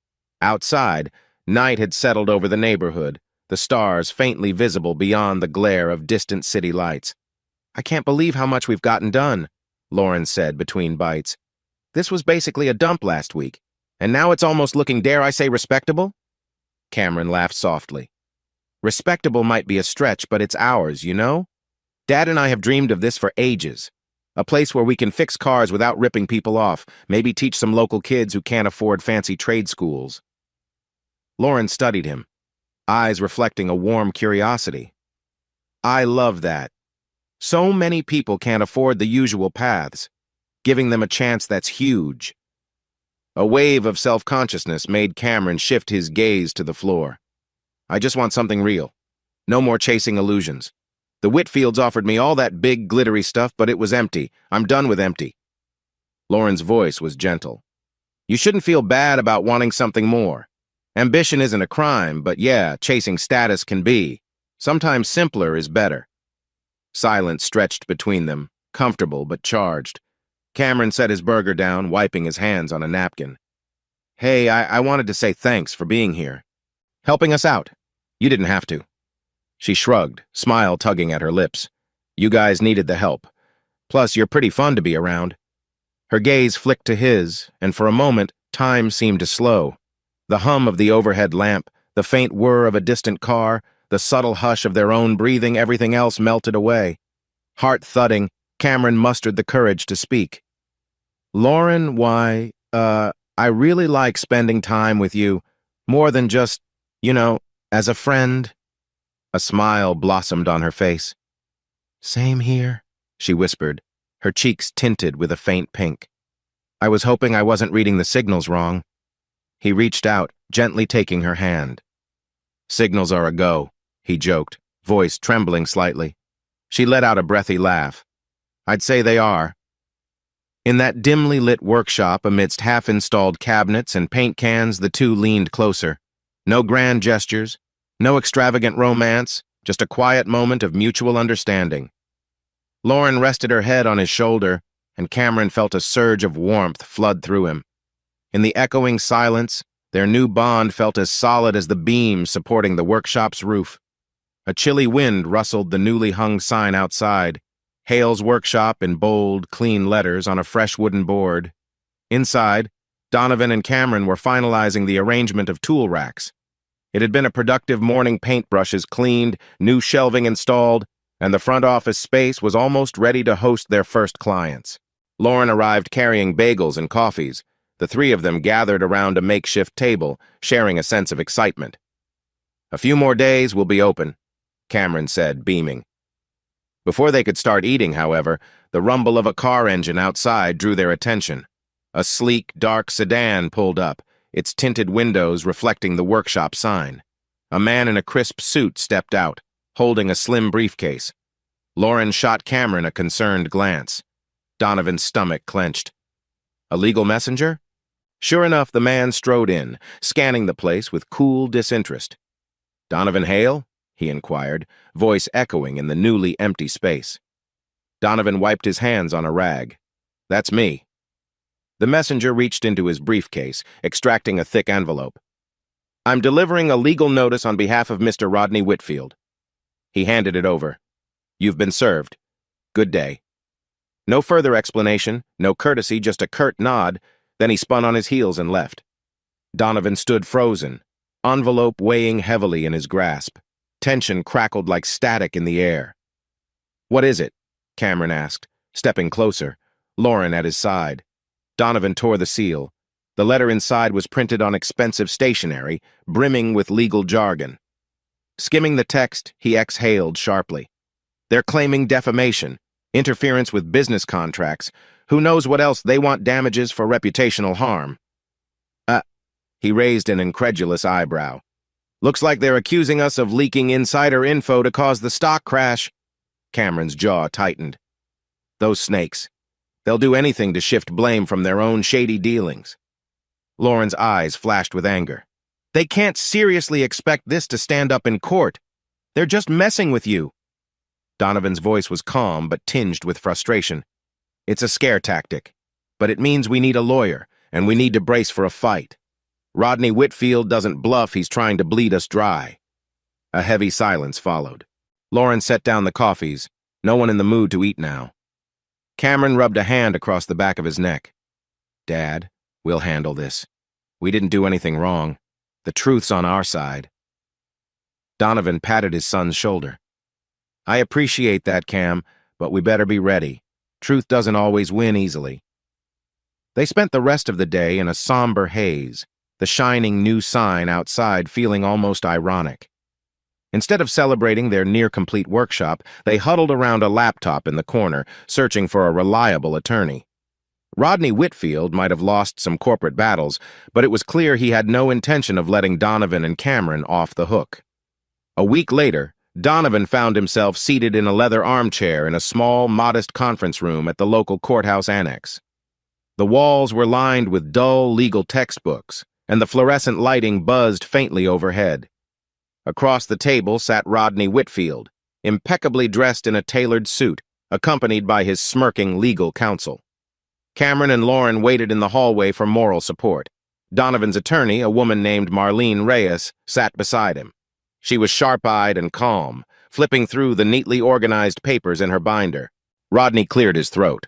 Outside, night had settled over the neighborhood, the stars faintly visible beyond the glare of distant city lights. "I can't believe how much we've gotten done," Lauren said between bites. "This was basically a dump last week, and now it's almost looking, dare I say, respectable?" Cameron laughed softly. "Respectable might be a stretch, but it's ours, you know? Dad and I have dreamed of this for ages. A place where we can fix cars without ripping people off, maybe teach some local kids who can't afford fancy trade schools." Lauren studied him, eyes reflecting a warm curiosity. "I love that. So many people can't afford the usual paths. Giving them a chance that's huge." A wave of self-consciousness made Cameron shift his gaze to the floor. "I just want something real. No more chasing illusions. The Whitfields offered me all that big, glittery stuff, but it was empty. I'm done with empty." Lauren's voice was gentle. "You shouldn't feel bad about wanting something more. Ambition isn't a crime, but yeah, chasing status can be. Sometimes simpler is better." Silence stretched between them, comfortable but charged. Cameron set his burger down, wiping his hands on a napkin. "Hey, I wanted to say thanks for being here. Helping us out. You didn't have to." She shrugged, smile tugging at her lips. "You guys needed the help. Plus, you're pretty fun to be around." Her gaze flicked to his, and for a moment, time seemed to slow. The hum of the overhead lamp, the faint whir of a distant car, the subtle hush of their own breathing, everything else melted away. Heart thudding, Cameron mustered the courage to speak. "Lauren, I really like spending time with you, more than just, as a friend." A smile blossomed on her face. "Same here," she whispered, her cheeks tinted with a faint pink. "I was hoping I wasn't reading the signals wrong." He reached out, gently taking her hand. "Signals are a go," he joked, voice trembling slightly. She let out a breathy laugh. "I'd say they are." In that dimly lit workshop amidst half-installed cabinets and paint cans, the two leaned closer. No grand gestures, no extravagant romance, just a quiet moment of mutual understanding. Lauren rested her head on his shoulder, and Cameron felt a surge of warmth flood through him. In the echoing silence, their new bond felt as solid as the beams supporting the workshop's roof. A chilly wind rustled the newly hung sign outside, Hale's Workshop in bold, clean letters on a fresh wooden board. Inside, Donovan and Cameron were finalizing the arrangement of tool racks. It had been a productive morning, paintbrushes cleaned, new shelving installed, and the front office space was almost ready to host their first clients. Lauren arrived carrying bagels and coffees. The three of them gathered around a makeshift table, sharing a sense of excitement. "A few more days, we'll be open," Cameron said, beaming. Before they could start eating, however, the rumble of a car engine outside drew their attention. A sleek, dark sedan pulled up, its tinted windows reflecting the workshop sign. A man in a crisp suit stepped out, holding a slim briefcase. Lauren shot Cameron a concerned glance. Donovan's stomach clenched. A legal messenger? Sure enough, the man strode in, scanning the place with cool disinterest. "Donovan Hale?" he inquired, voice echoing in the newly empty space. Donovan wiped his hands on a rag. "That's me." The messenger reached into his briefcase, extracting a thick envelope. "I'm delivering a legal notice on behalf of Mr. Rodney Whitfield." He handed it over. "You've been served. Good day." No further explanation, no courtesy, just a curt nod, then he spun on his heels and left. Donovan stood frozen, envelope weighing heavily in his grasp. Tension crackled like static in the air. "What is it?" Cameron asked, stepping closer, Lauren at his side. Donovan tore the seal. The letter inside was printed on expensive stationery, brimming with legal jargon. Skimming the text, he exhaled sharply. "They're claiming defamation, interference with business contracts. Who knows what else they want damages for reputational harm." He raised an incredulous eyebrow. "Looks like they're accusing us of leaking insider info to cause the stock crash." Cameron's jaw tightened. "Those snakes. They'll do anything to shift blame from their own shady dealings." Lauren's eyes flashed with anger. "They can't seriously expect this to stand up in court. They're just messing with you." Donovan's voice was calm but tinged with frustration. "It's a scare tactic, but it means we need a lawyer, and we need to brace for a fight. Rodney Whitfield doesn't bluff, he's trying to bleed us dry." A heavy silence followed. Lauren set down the coffees, no one in the mood to eat now. Cameron rubbed a hand across the back of his neck. "Dad, we'll handle this. We didn't do anything wrong. The truth's on our side." Donovan patted his son's shoulder. "I appreciate that, Cam, but we better be ready. Truth doesn't always win easily." They spent the rest of the day in a somber haze, the shining new sign outside feeling almost ironic. Instead of celebrating their near-complete workshop, they huddled around a laptop in the corner, searching for a reliable attorney. Rodney Whitfield might have lost some corporate battles, but it was clear he had no intention of letting Donovan and Cameron off the hook. A week later, Donovan found himself seated in a leather armchair in a small, modest conference room at the local courthouse annex. The walls were lined with dull legal textbooks, and the fluorescent lighting buzzed faintly overhead. Across the table sat Rodney Whitfield, impeccably dressed in a tailored suit, accompanied by his smirking legal counsel. Cameron and Lauren waited in the hallway for moral support. Donovan's attorney, a woman named Marlene Reyes, sat beside him. She was sharp-eyed and calm, flipping through the neatly organized papers in her binder. Rodney cleared his throat.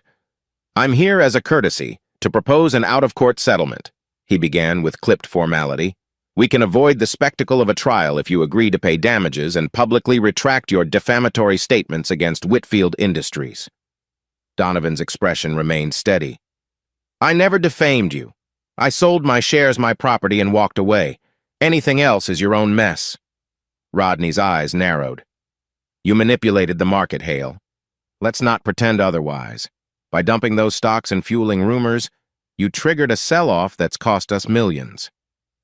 "I'm here as a courtesy to propose an out-of-court settlement," he began with clipped formality. "We can avoid the spectacle of a trial if you agree to pay damages and publicly retract your defamatory statements against Whitfield Industries." Donovan's expression remained steady. "I never defamed you. I sold my shares, my property, and walked away. Anything else is your own mess." Rodney's eyes narrowed. "You manipulated the market, Hale. Let's not pretend otherwise. By dumping those stocks and fueling rumors, you triggered a sell-off that's cost us millions."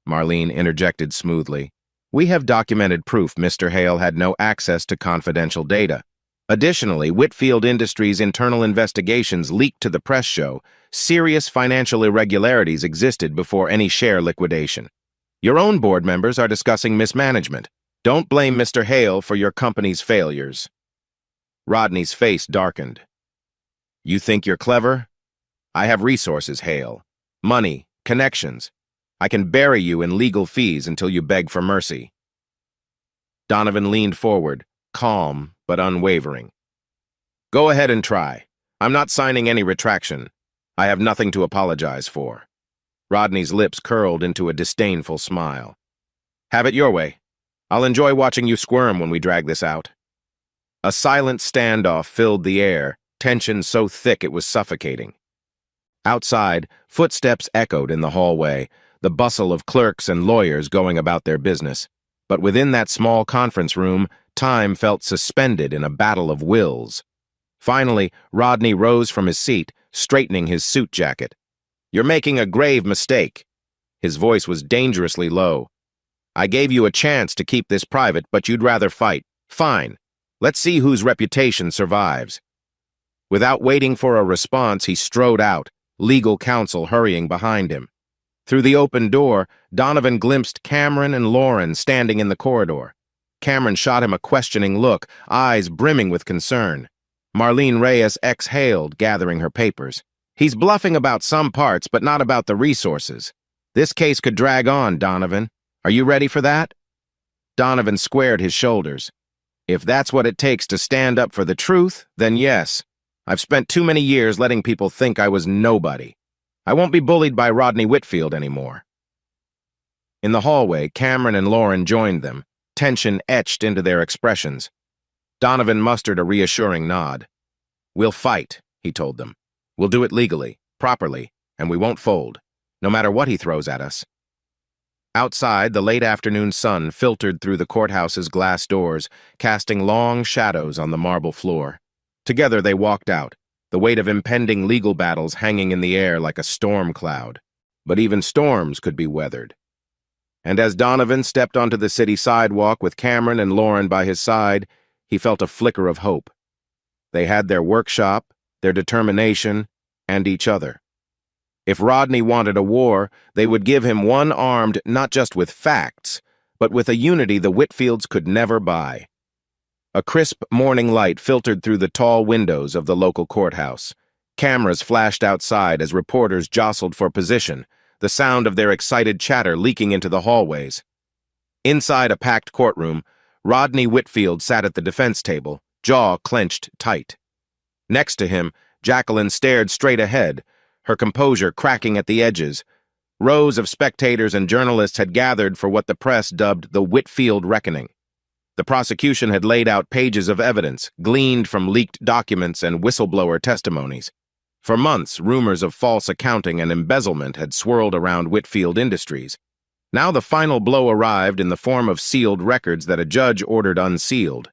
Marlene interjected smoothly. "We have documented proof Mr. Hale had no access to confidential data. Additionally, Whitfield Industries' internal investigations leaked to the press show serious financial irregularities existed before any share liquidation. Your own board members are discussing mismanagement. Don't blame Mr. Hale for your company's failures." Rodney's face darkened. "You think you're clever? I have resources, Hale. Money, connections. I can bury you in legal fees until you beg for mercy." Donovan leaned forward, calm but unwavering. "Go ahead and try. I'm not signing any retraction. I have nothing to apologize for." Rodney's lips curled into a disdainful smile. "Have it your way. I'll enjoy watching you squirm when we drag this out." A silent standoff filled the air, tension so thick it was suffocating. Outside, footsteps echoed in the hallway, the bustle of clerks and lawyers going about their business. But within that small conference room, time felt suspended in a battle of wills. Finally, Rodney rose from his seat, straightening his suit jacket. You're making a grave mistake." His voice was dangerously low. "I gave you a chance to keep this private, but you'd rather fight. Fine. Let's see whose reputation survives." Without waiting for a response, he strode out, legal counsel hurrying behind him. Through the open door, Donovan glimpsed Cameron and Lauren standing in the corridor. Cameron shot him a questioning look, eyes brimming with concern. Marlene Reyes exhaled, gathering her papers. "He's bluffing about some parts, but not about the resources. This case could drag on, Donovan. Are you ready for that?" Donovan squared his shoulders. "If that's what it takes to stand up for the truth, then yes. I've spent too many years letting people think I was nobody. I won't be bullied by Rodney Whitfield anymore." In the hallway, Cameron and Lauren joined them, tension etched into their expressions. Donovan mustered a reassuring nod. "We'll fight," he told them. "We'll do it legally, properly, and we won't fold, no matter what he throws at us." Outside, the late afternoon sun filtered through the courthouse's glass doors, casting long shadows on the marble floor. Together they walked out, the weight of impending legal battles hanging in the air like a storm cloud. But even storms could be weathered. And as Donovan stepped onto the city sidewalk with Cameron and Lauren by his side, he felt a flicker of hope. They had their workshop, their determination, and each other. If Rodney wanted a war, they would give him one armed not just with facts, but with a unity the Whitfields could never buy. A crisp morning light filtered through the tall windows of the local courthouse. Cameras flashed outside as reporters jostled for position, the sound of their excited chatter leaking into the hallways. Inside a packed courtroom, Rodney Whitfield sat at the defense table, jaw clenched tight. Next to him, Jacqueline stared straight ahead, her composure cracking at the edges. Rows of spectators and journalists had gathered for what the press dubbed the Whitfield Reckoning. The prosecution had laid out pages of evidence, gleaned from leaked documents and whistleblower testimonies. For months, rumors of false accounting and embezzlement had swirled around Whitfield Industries. Now the final blow arrived in the form of sealed records that a judge ordered unsealed.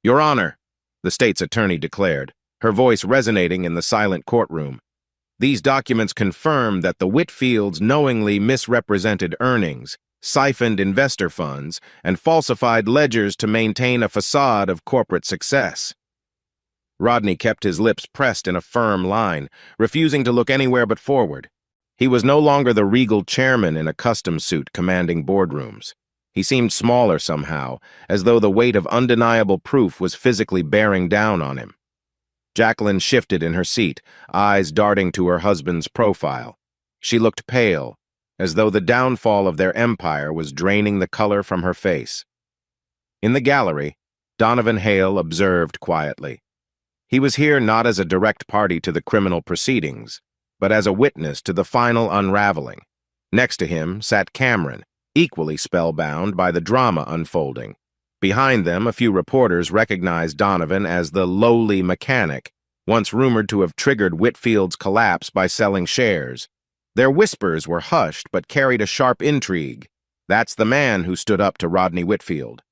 "Your Honor," the state's attorney declared, her voice resonating in the silent courtroom. "These documents confirm that the Whitfields knowingly misrepresented earnings, siphoned investor funds, and falsified ledgers to maintain a facade of corporate success." Rodney kept his lips pressed in a firm line, refusing to look anywhere but forward. He was no longer the regal chairman in a custom suit commanding boardrooms. He seemed smaller somehow, as though the weight of undeniable proof was physically bearing down on him. Jacqueline shifted in her seat, eyes darting to her husband's profile. She looked pale, as though the downfall of their empire was draining the color from her face. In the gallery, Donovan Hale observed quietly. He was here not as a direct party to the criminal proceedings, but as a witness to the final unraveling. Next to him sat Cameron, equally spellbound by the drama unfolding. Behind them, a few reporters recognized Donovan as the lowly mechanic, once rumored to have triggered Whitfield's collapse by selling shares. Their whispers were hushed but carried a sharp intrigue. That's the man who stood up to Rodney Whitfield.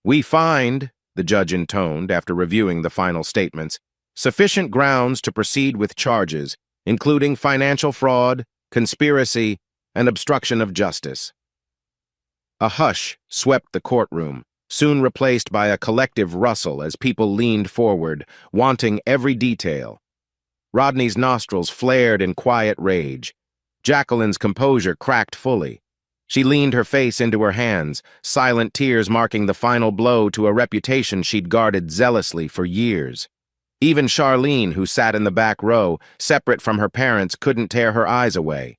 "We find," the judge intoned after reviewing the final statements, "sufficient grounds to proceed with charges, including financial fraud, conspiracy, and obstruction of justice." A hush swept the courtroom, soon replaced by a collective rustle as people leaned forward, wanting every detail. Rodney's nostrils flared in quiet rage. Jacqueline's composure cracked fully. She leaned her face into her hands, silent tears marking the final blow to a reputation she'd guarded zealously for years. Even Charlene, who sat in the back row, separate from her parents, couldn't tear her eyes away.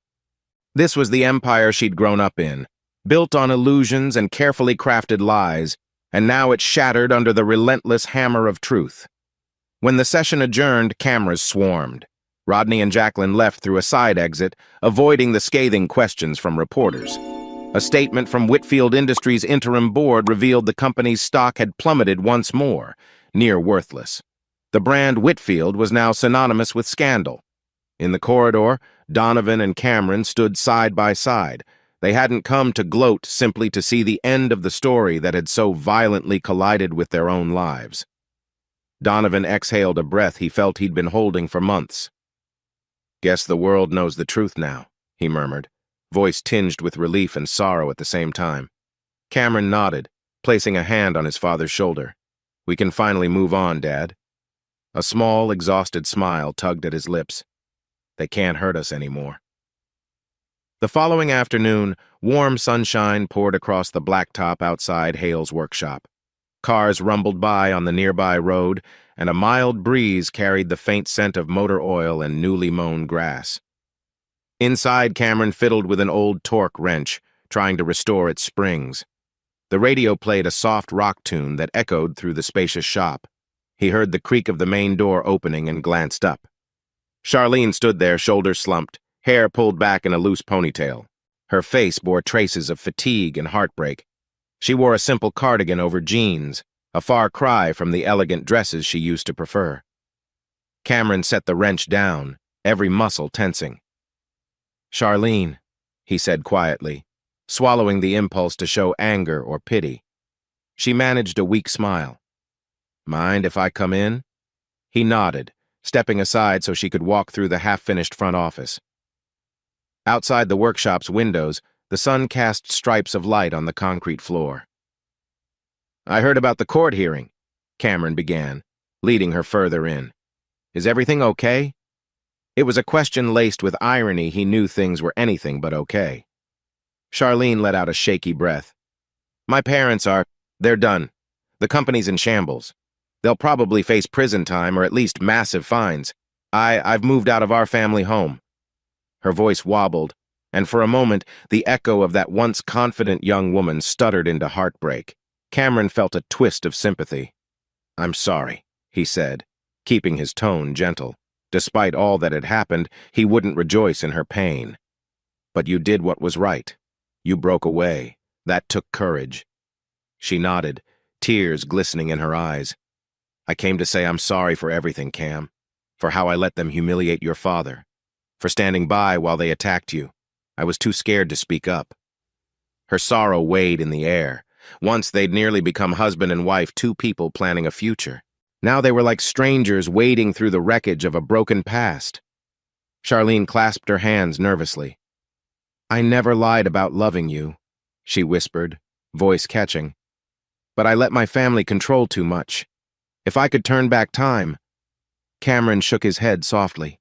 This was the empire she'd grown up in, built on illusions and carefully crafted lies, and now it shattered under the relentless hammer of truth. When the session adjourned, cameras swarmed. Rodney and Jacqueline left through a side exit, avoiding the scathing questions from reporters. A statement from Whitfield Industries' interim board revealed the company's stock had plummeted once more, near worthless. The brand Whitfield was now synonymous with scandal. In the corridor, Donovan and Cameron stood side by side. They hadn't come to gloat, simply to see the end of the story that had so violently collided with their own lives. Donovan exhaled a breath he felt he'd been holding for months. Guess the world knows the truth now, he murmured, voice tinged with relief and sorrow at the same time. Cameron nodded, placing a hand on his father's shoulder. We can finally move on, Dad. A small, exhausted smile tugged at his lips. They can't hurt us anymore. The following afternoon, warm sunshine poured across the blacktop outside Hale's workshop. Cars rumbled by on the nearby road, and a mild breeze carried the faint scent of motor oil and newly mown grass. Inside, Cameron fiddled with an old torque wrench, trying to restore its springs. The radio played a soft rock tune that echoed through the spacious shop. He heard the creak of the main door opening and glanced up. Charlene stood there, shoulders slumped, hair pulled back in a loose ponytail. Her face bore traces of fatigue and heartbreak. She wore a simple cardigan over jeans, a far cry from the elegant dresses she used to prefer. Cameron set the wrench down, every muscle tensing. "Charlene," he said quietly, swallowing the impulse to show anger or pity. She managed a weak smile. "Mind if I come in?" He nodded, stepping aside so she could walk through the half-finished front office. Outside the workshop's windows, the sun cast stripes of light on the concrete floor. "I heard about the court hearing," Cameron began, leading her further in. "Is everything okay?" It was a question laced with irony. He knew things were anything but okay. Charlene let out a shaky breath. "My parents they're done. The company's in shambles. They'll probably face prison time or at least massive fines. I've moved out of our family home." Her voice wobbled, and for a moment, the echo of that once confident young woman stuttered into heartbreak. Cameron felt a twist of sympathy. "I'm sorry," he said, keeping his tone gentle. Despite all that had happened, he wouldn't rejoice in her pain. "But you did what was right. You broke away. That took courage." She nodded, tears glistening in her eyes. "I came to say I'm sorry for everything, Cam. For how I let them humiliate your father. For standing by while they attacked you. I was too scared to speak up." Her sorrow weighed in the air. Once they'd nearly become husband and wife, two people planning a future. Now they were like strangers wading through the wreckage of a broken past. Charlene clasped her hands nervously. "I never lied about loving you," she whispered, voice catching. "But I let my family control too much. If I could turn back time—" Cameron shook his head softly.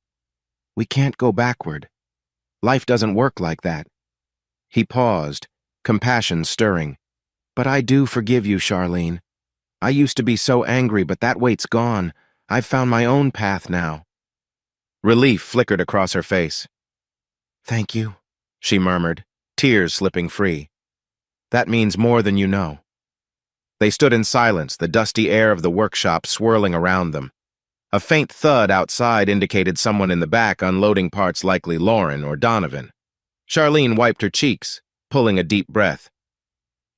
"We can't go backward. Life doesn't work like that." He paused, compassion stirring. "But I do forgive you, Charlene. I used to be so angry, but that weight's gone. I've found my own path now." Relief flickered across her face. "Thank you," she murmured, tears slipping free. "That means more than you know." They stood in silence, the dusty air of the workshop swirling around them. A faint thud outside indicated someone in the back unloading parts, likely Lauren or Donovan. Charlene wiped her cheeks, pulling a deep breath.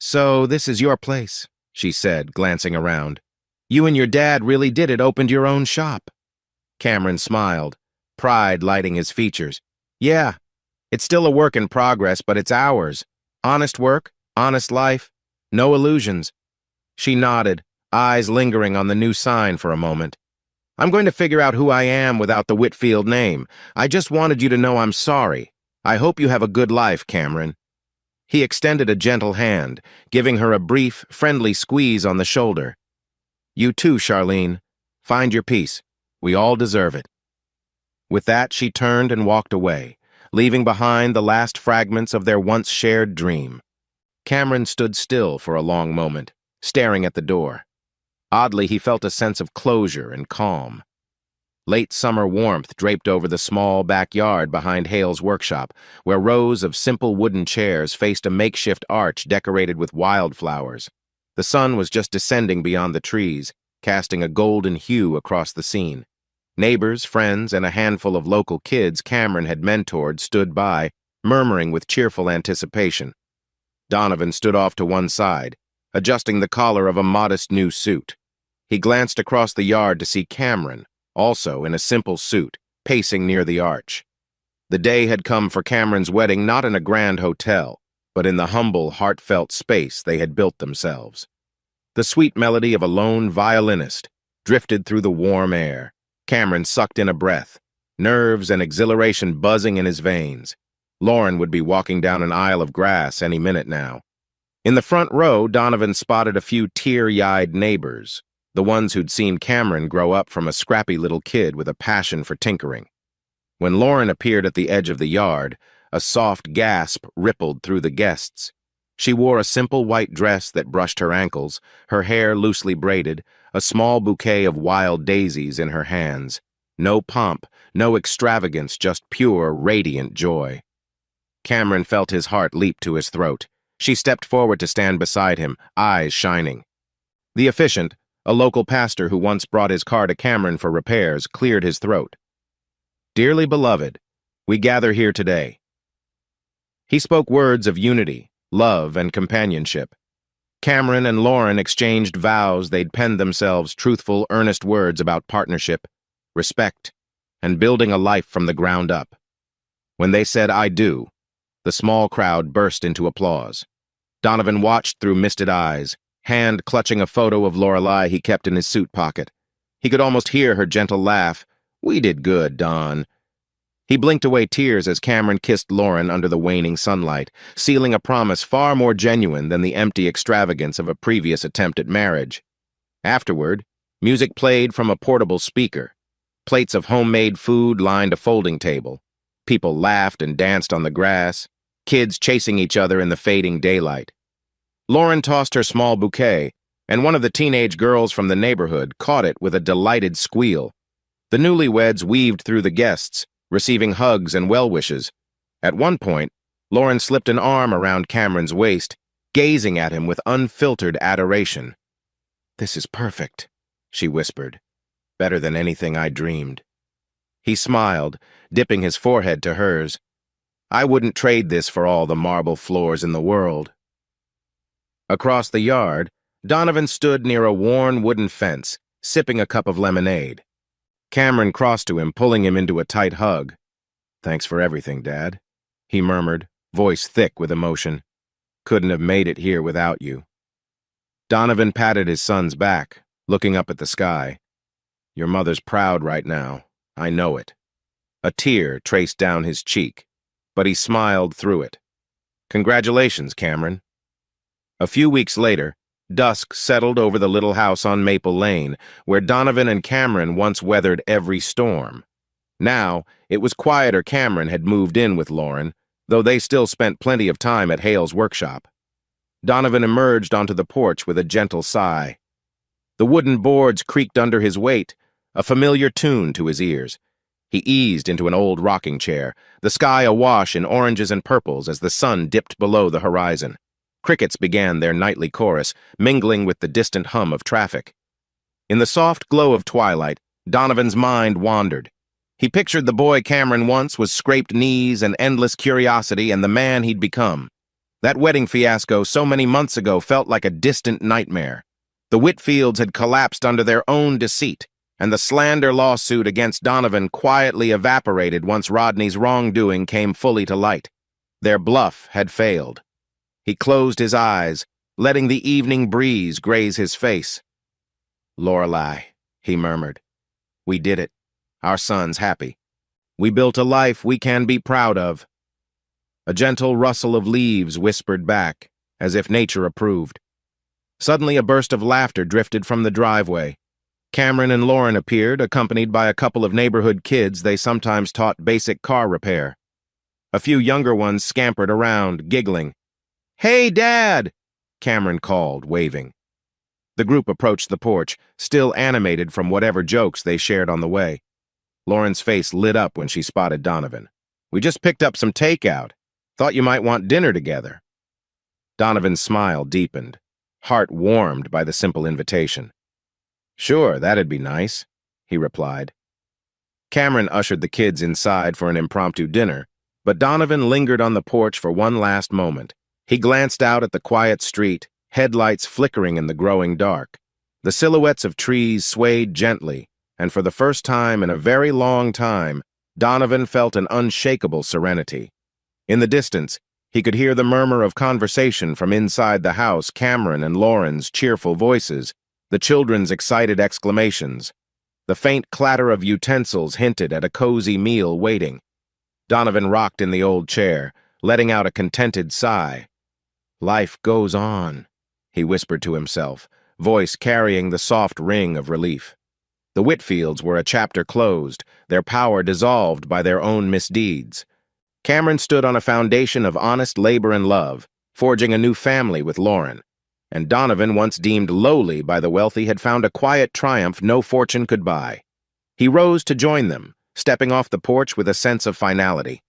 "So this is your place," she said, glancing around. "You and your dad really did it, opened your own shop." Cameron smiled, pride lighting his features. "Yeah, it's still a work in progress, but it's ours. Honest work, honest life, no illusions." She nodded, eyes lingering on the new sign for a moment. "I'm going to figure out who I am without the Whitfield name. I just wanted you to know I'm sorry. I hope you have a good life, Cameron." He extended a gentle hand, giving her a brief, friendly squeeze on the shoulder. "You too, Charlene. Find your peace. We all deserve it." With that, she turned and walked away, leaving behind the last fragments of their once shared dream. Cameron stood still for a long moment, staring at the door. Oddly, he felt a sense of closure and calm. Late summer warmth draped over the small backyard behind Hale's workshop, where rows of simple wooden chairs faced a makeshift arch decorated with wildflowers. The sun was just descending beyond the trees, casting a golden hue across the scene. Neighbors, friends, and a handful of local kids Cameron had mentored stood by, murmuring with cheerful anticipation. Donovan stood off to one side, adjusting the collar of a modest new suit. He glanced across the yard to see Cameron, also in a simple suit, pacing near the arch. The day had come for Cameron's wedding not in a grand hotel, but in the humble, heartfelt space they had built themselves. The sweet melody of a lone violinist drifted through the warm air. Cameron sucked in a breath, nerves and exhilaration buzzing in his veins. Lauren would be walking down an aisle of grass any minute now. In the front row, Donovan spotted a few tear-eyed neighbors, the ones who'd seen Cameron grow up from a scrappy little kid with a passion for tinkering. When Lauren appeared at the edge of the yard, a soft gasp rippled through the guests. She wore a simple white dress that brushed her ankles, her hair loosely braided, a small bouquet of wild daisies in her hands. No pomp, no extravagance, just pure, radiant joy. Cameron felt his heart leap to his throat. She stepped forward to stand beside him, eyes shining. The officiant, a local pastor who once brought his car to Cameron for repairs, cleared his throat. "Dearly beloved, we gather here today." He spoke words of unity, love, and companionship. Cameron and Lauren exchanged vows they'd penned themselves truthful, earnest words about partnership, respect, and building a life from the ground up. When they said, "I do," the small crowd burst into applause. Donovan watched through misted eyes, hand clutching a photo of Lorelei he kept in his suit pocket. He could almost hear her gentle laugh. "We did good, Don." He blinked away tears as Cameron kissed Lauren under the waning sunlight, sealing a promise far more genuine than the empty extravagance of a previous attempt at marriage. Afterward, music played from a portable speaker. Plates of homemade food lined a folding table. People laughed and danced on the grass, kids chasing each other in the fading daylight. Lauren tossed her small bouquet, and one of the teenage girls from the neighborhood caught it with a delighted squeal. The newlyweds weaved through the guests, receiving hugs and well-wishes. At one point, Lauren slipped an arm around Cameron's waist, gazing at him with unfiltered adoration. "This is perfect," she whispered. "Better than anything I dreamed." He smiled, dipping his forehead to hers. "I wouldn't trade this for all the marble floors in the world." Across the yard, Donovan stood near a worn wooden fence, sipping a cup of lemonade. Cameron crossed to him, pulling him into a tight hug. "Thanks for everything, Dad," he murmured, voice thick with emotion. "Couldn't have made it here without you." Donovan patted his son's back, looking up at the sky. "Your mother's proud right now. I know it." A tear traced down his cheek, but he smiled through it. "Congratulations, Cameron." A few weeks later, dusk settled over the little house on Maple Lane, where Donovan and Cameron once weathered every storm. Now, it was quieter. Cameron had moved in with Lauren, though they still spent plenty of time at Hale's workshop. Donovan emerged onto the porch with a gentle sigh. The wooden boards creaked under his weight, a familiar tune to his ears. He eased into an old rocking chair, the sky awash in oranges and purples as the sun dipped below the horizon. Crickets began their nightly chorus, mingling with the distant hum of traffic. In the soft glow of twilight, Donovan's mind wandered. He pictured the boy Cameron once with scraped knees and endless curiosity and the man he'd become. That wedding fiasco so many months ago felt like a distant nightmare. The Whitfields had collapsed under their own deceit, and the slander lawsuit against Donovan quietly evaporated once Rodney's wrongdoing came fully to light. Their bluff had failed. He closed his eyes, letting the evening breeze graze his face. "Lorelei," he murmured. "We did it. Our son's happy. We built a life we can be proud of." A gentle rustle of leaves whispered back, as if nature approved. Suddenly a burst of laughter drifted from the driveway. Cameron and Lauren appeared, accompanied by a couple of neighborhood kids they sometimes taught basic car repair. A few younger ones scampered around, giggling. "Hey, Dad!" Cameron called, waving. The group approached the porch, still animated from whatever jokes they shared on the way. Lauren's face lit up when she spotted Donovan. "We just picked up some takeout. Thought you might want dinner together." Donovan's smile deepened, heart warmed by the simple invitation. "Sure, that'd be nice," he replied. Cameron ushered the kids inside for an impromptu dinner, but Donovan lingered on the porch for one last moment. He glanced out at the quiet street, headlights flickering in the growing dark. The silhouettes of trees swayed gently, and for the first time in a very long time, Donovan felt an unshakable serenity. In the distance, he could hear the murmur of conversation from inside the house, Cameron and Lauren's cheerful voices, the children's excited exclamations. The faint clatter of utensils hinted at a cozy meal waiting. Donovan rocked in the old chair, letting out a contented sigh. "Life goes on," he whispered to himself, voice carrying the soft ring of relief. The Whitfields were a chapter closed, their power dissolved by their own misdeeds. Cameron stood on a foundation of honest labor and love, forging a new family with Lauren. And Donovan, once deemed lowly by the wealthy, had found a quiet triumph no fortune could buy. He rose to join them, stepping off the porch with a sense of finality.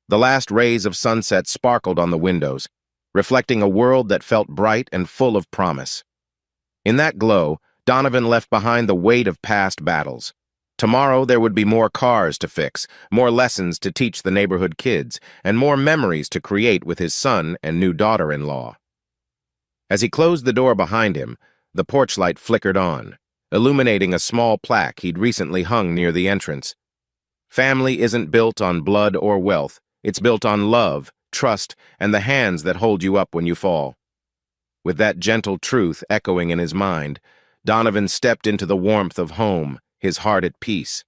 The last rays of sunset sparkled on the windows, reflecting a world that felt bright and full of promise. In that glow, Donovan left behind the weight of past battles. Tomorrow there would be more cars to fix, more lessons to teach the neighborhood kids, and more memories to create with his son and new daughter-in-law. As he closed the door behind him, the porch light flickered on, illuminating a small plaque he'd recently hung near the entrance. Family isn't built on blood or wealth. It's built on love, trust, and the hands that hold you up when you fall. With that gentle truth echoing in his mind, Donovan stepped into the warmth of home, his heart at peace.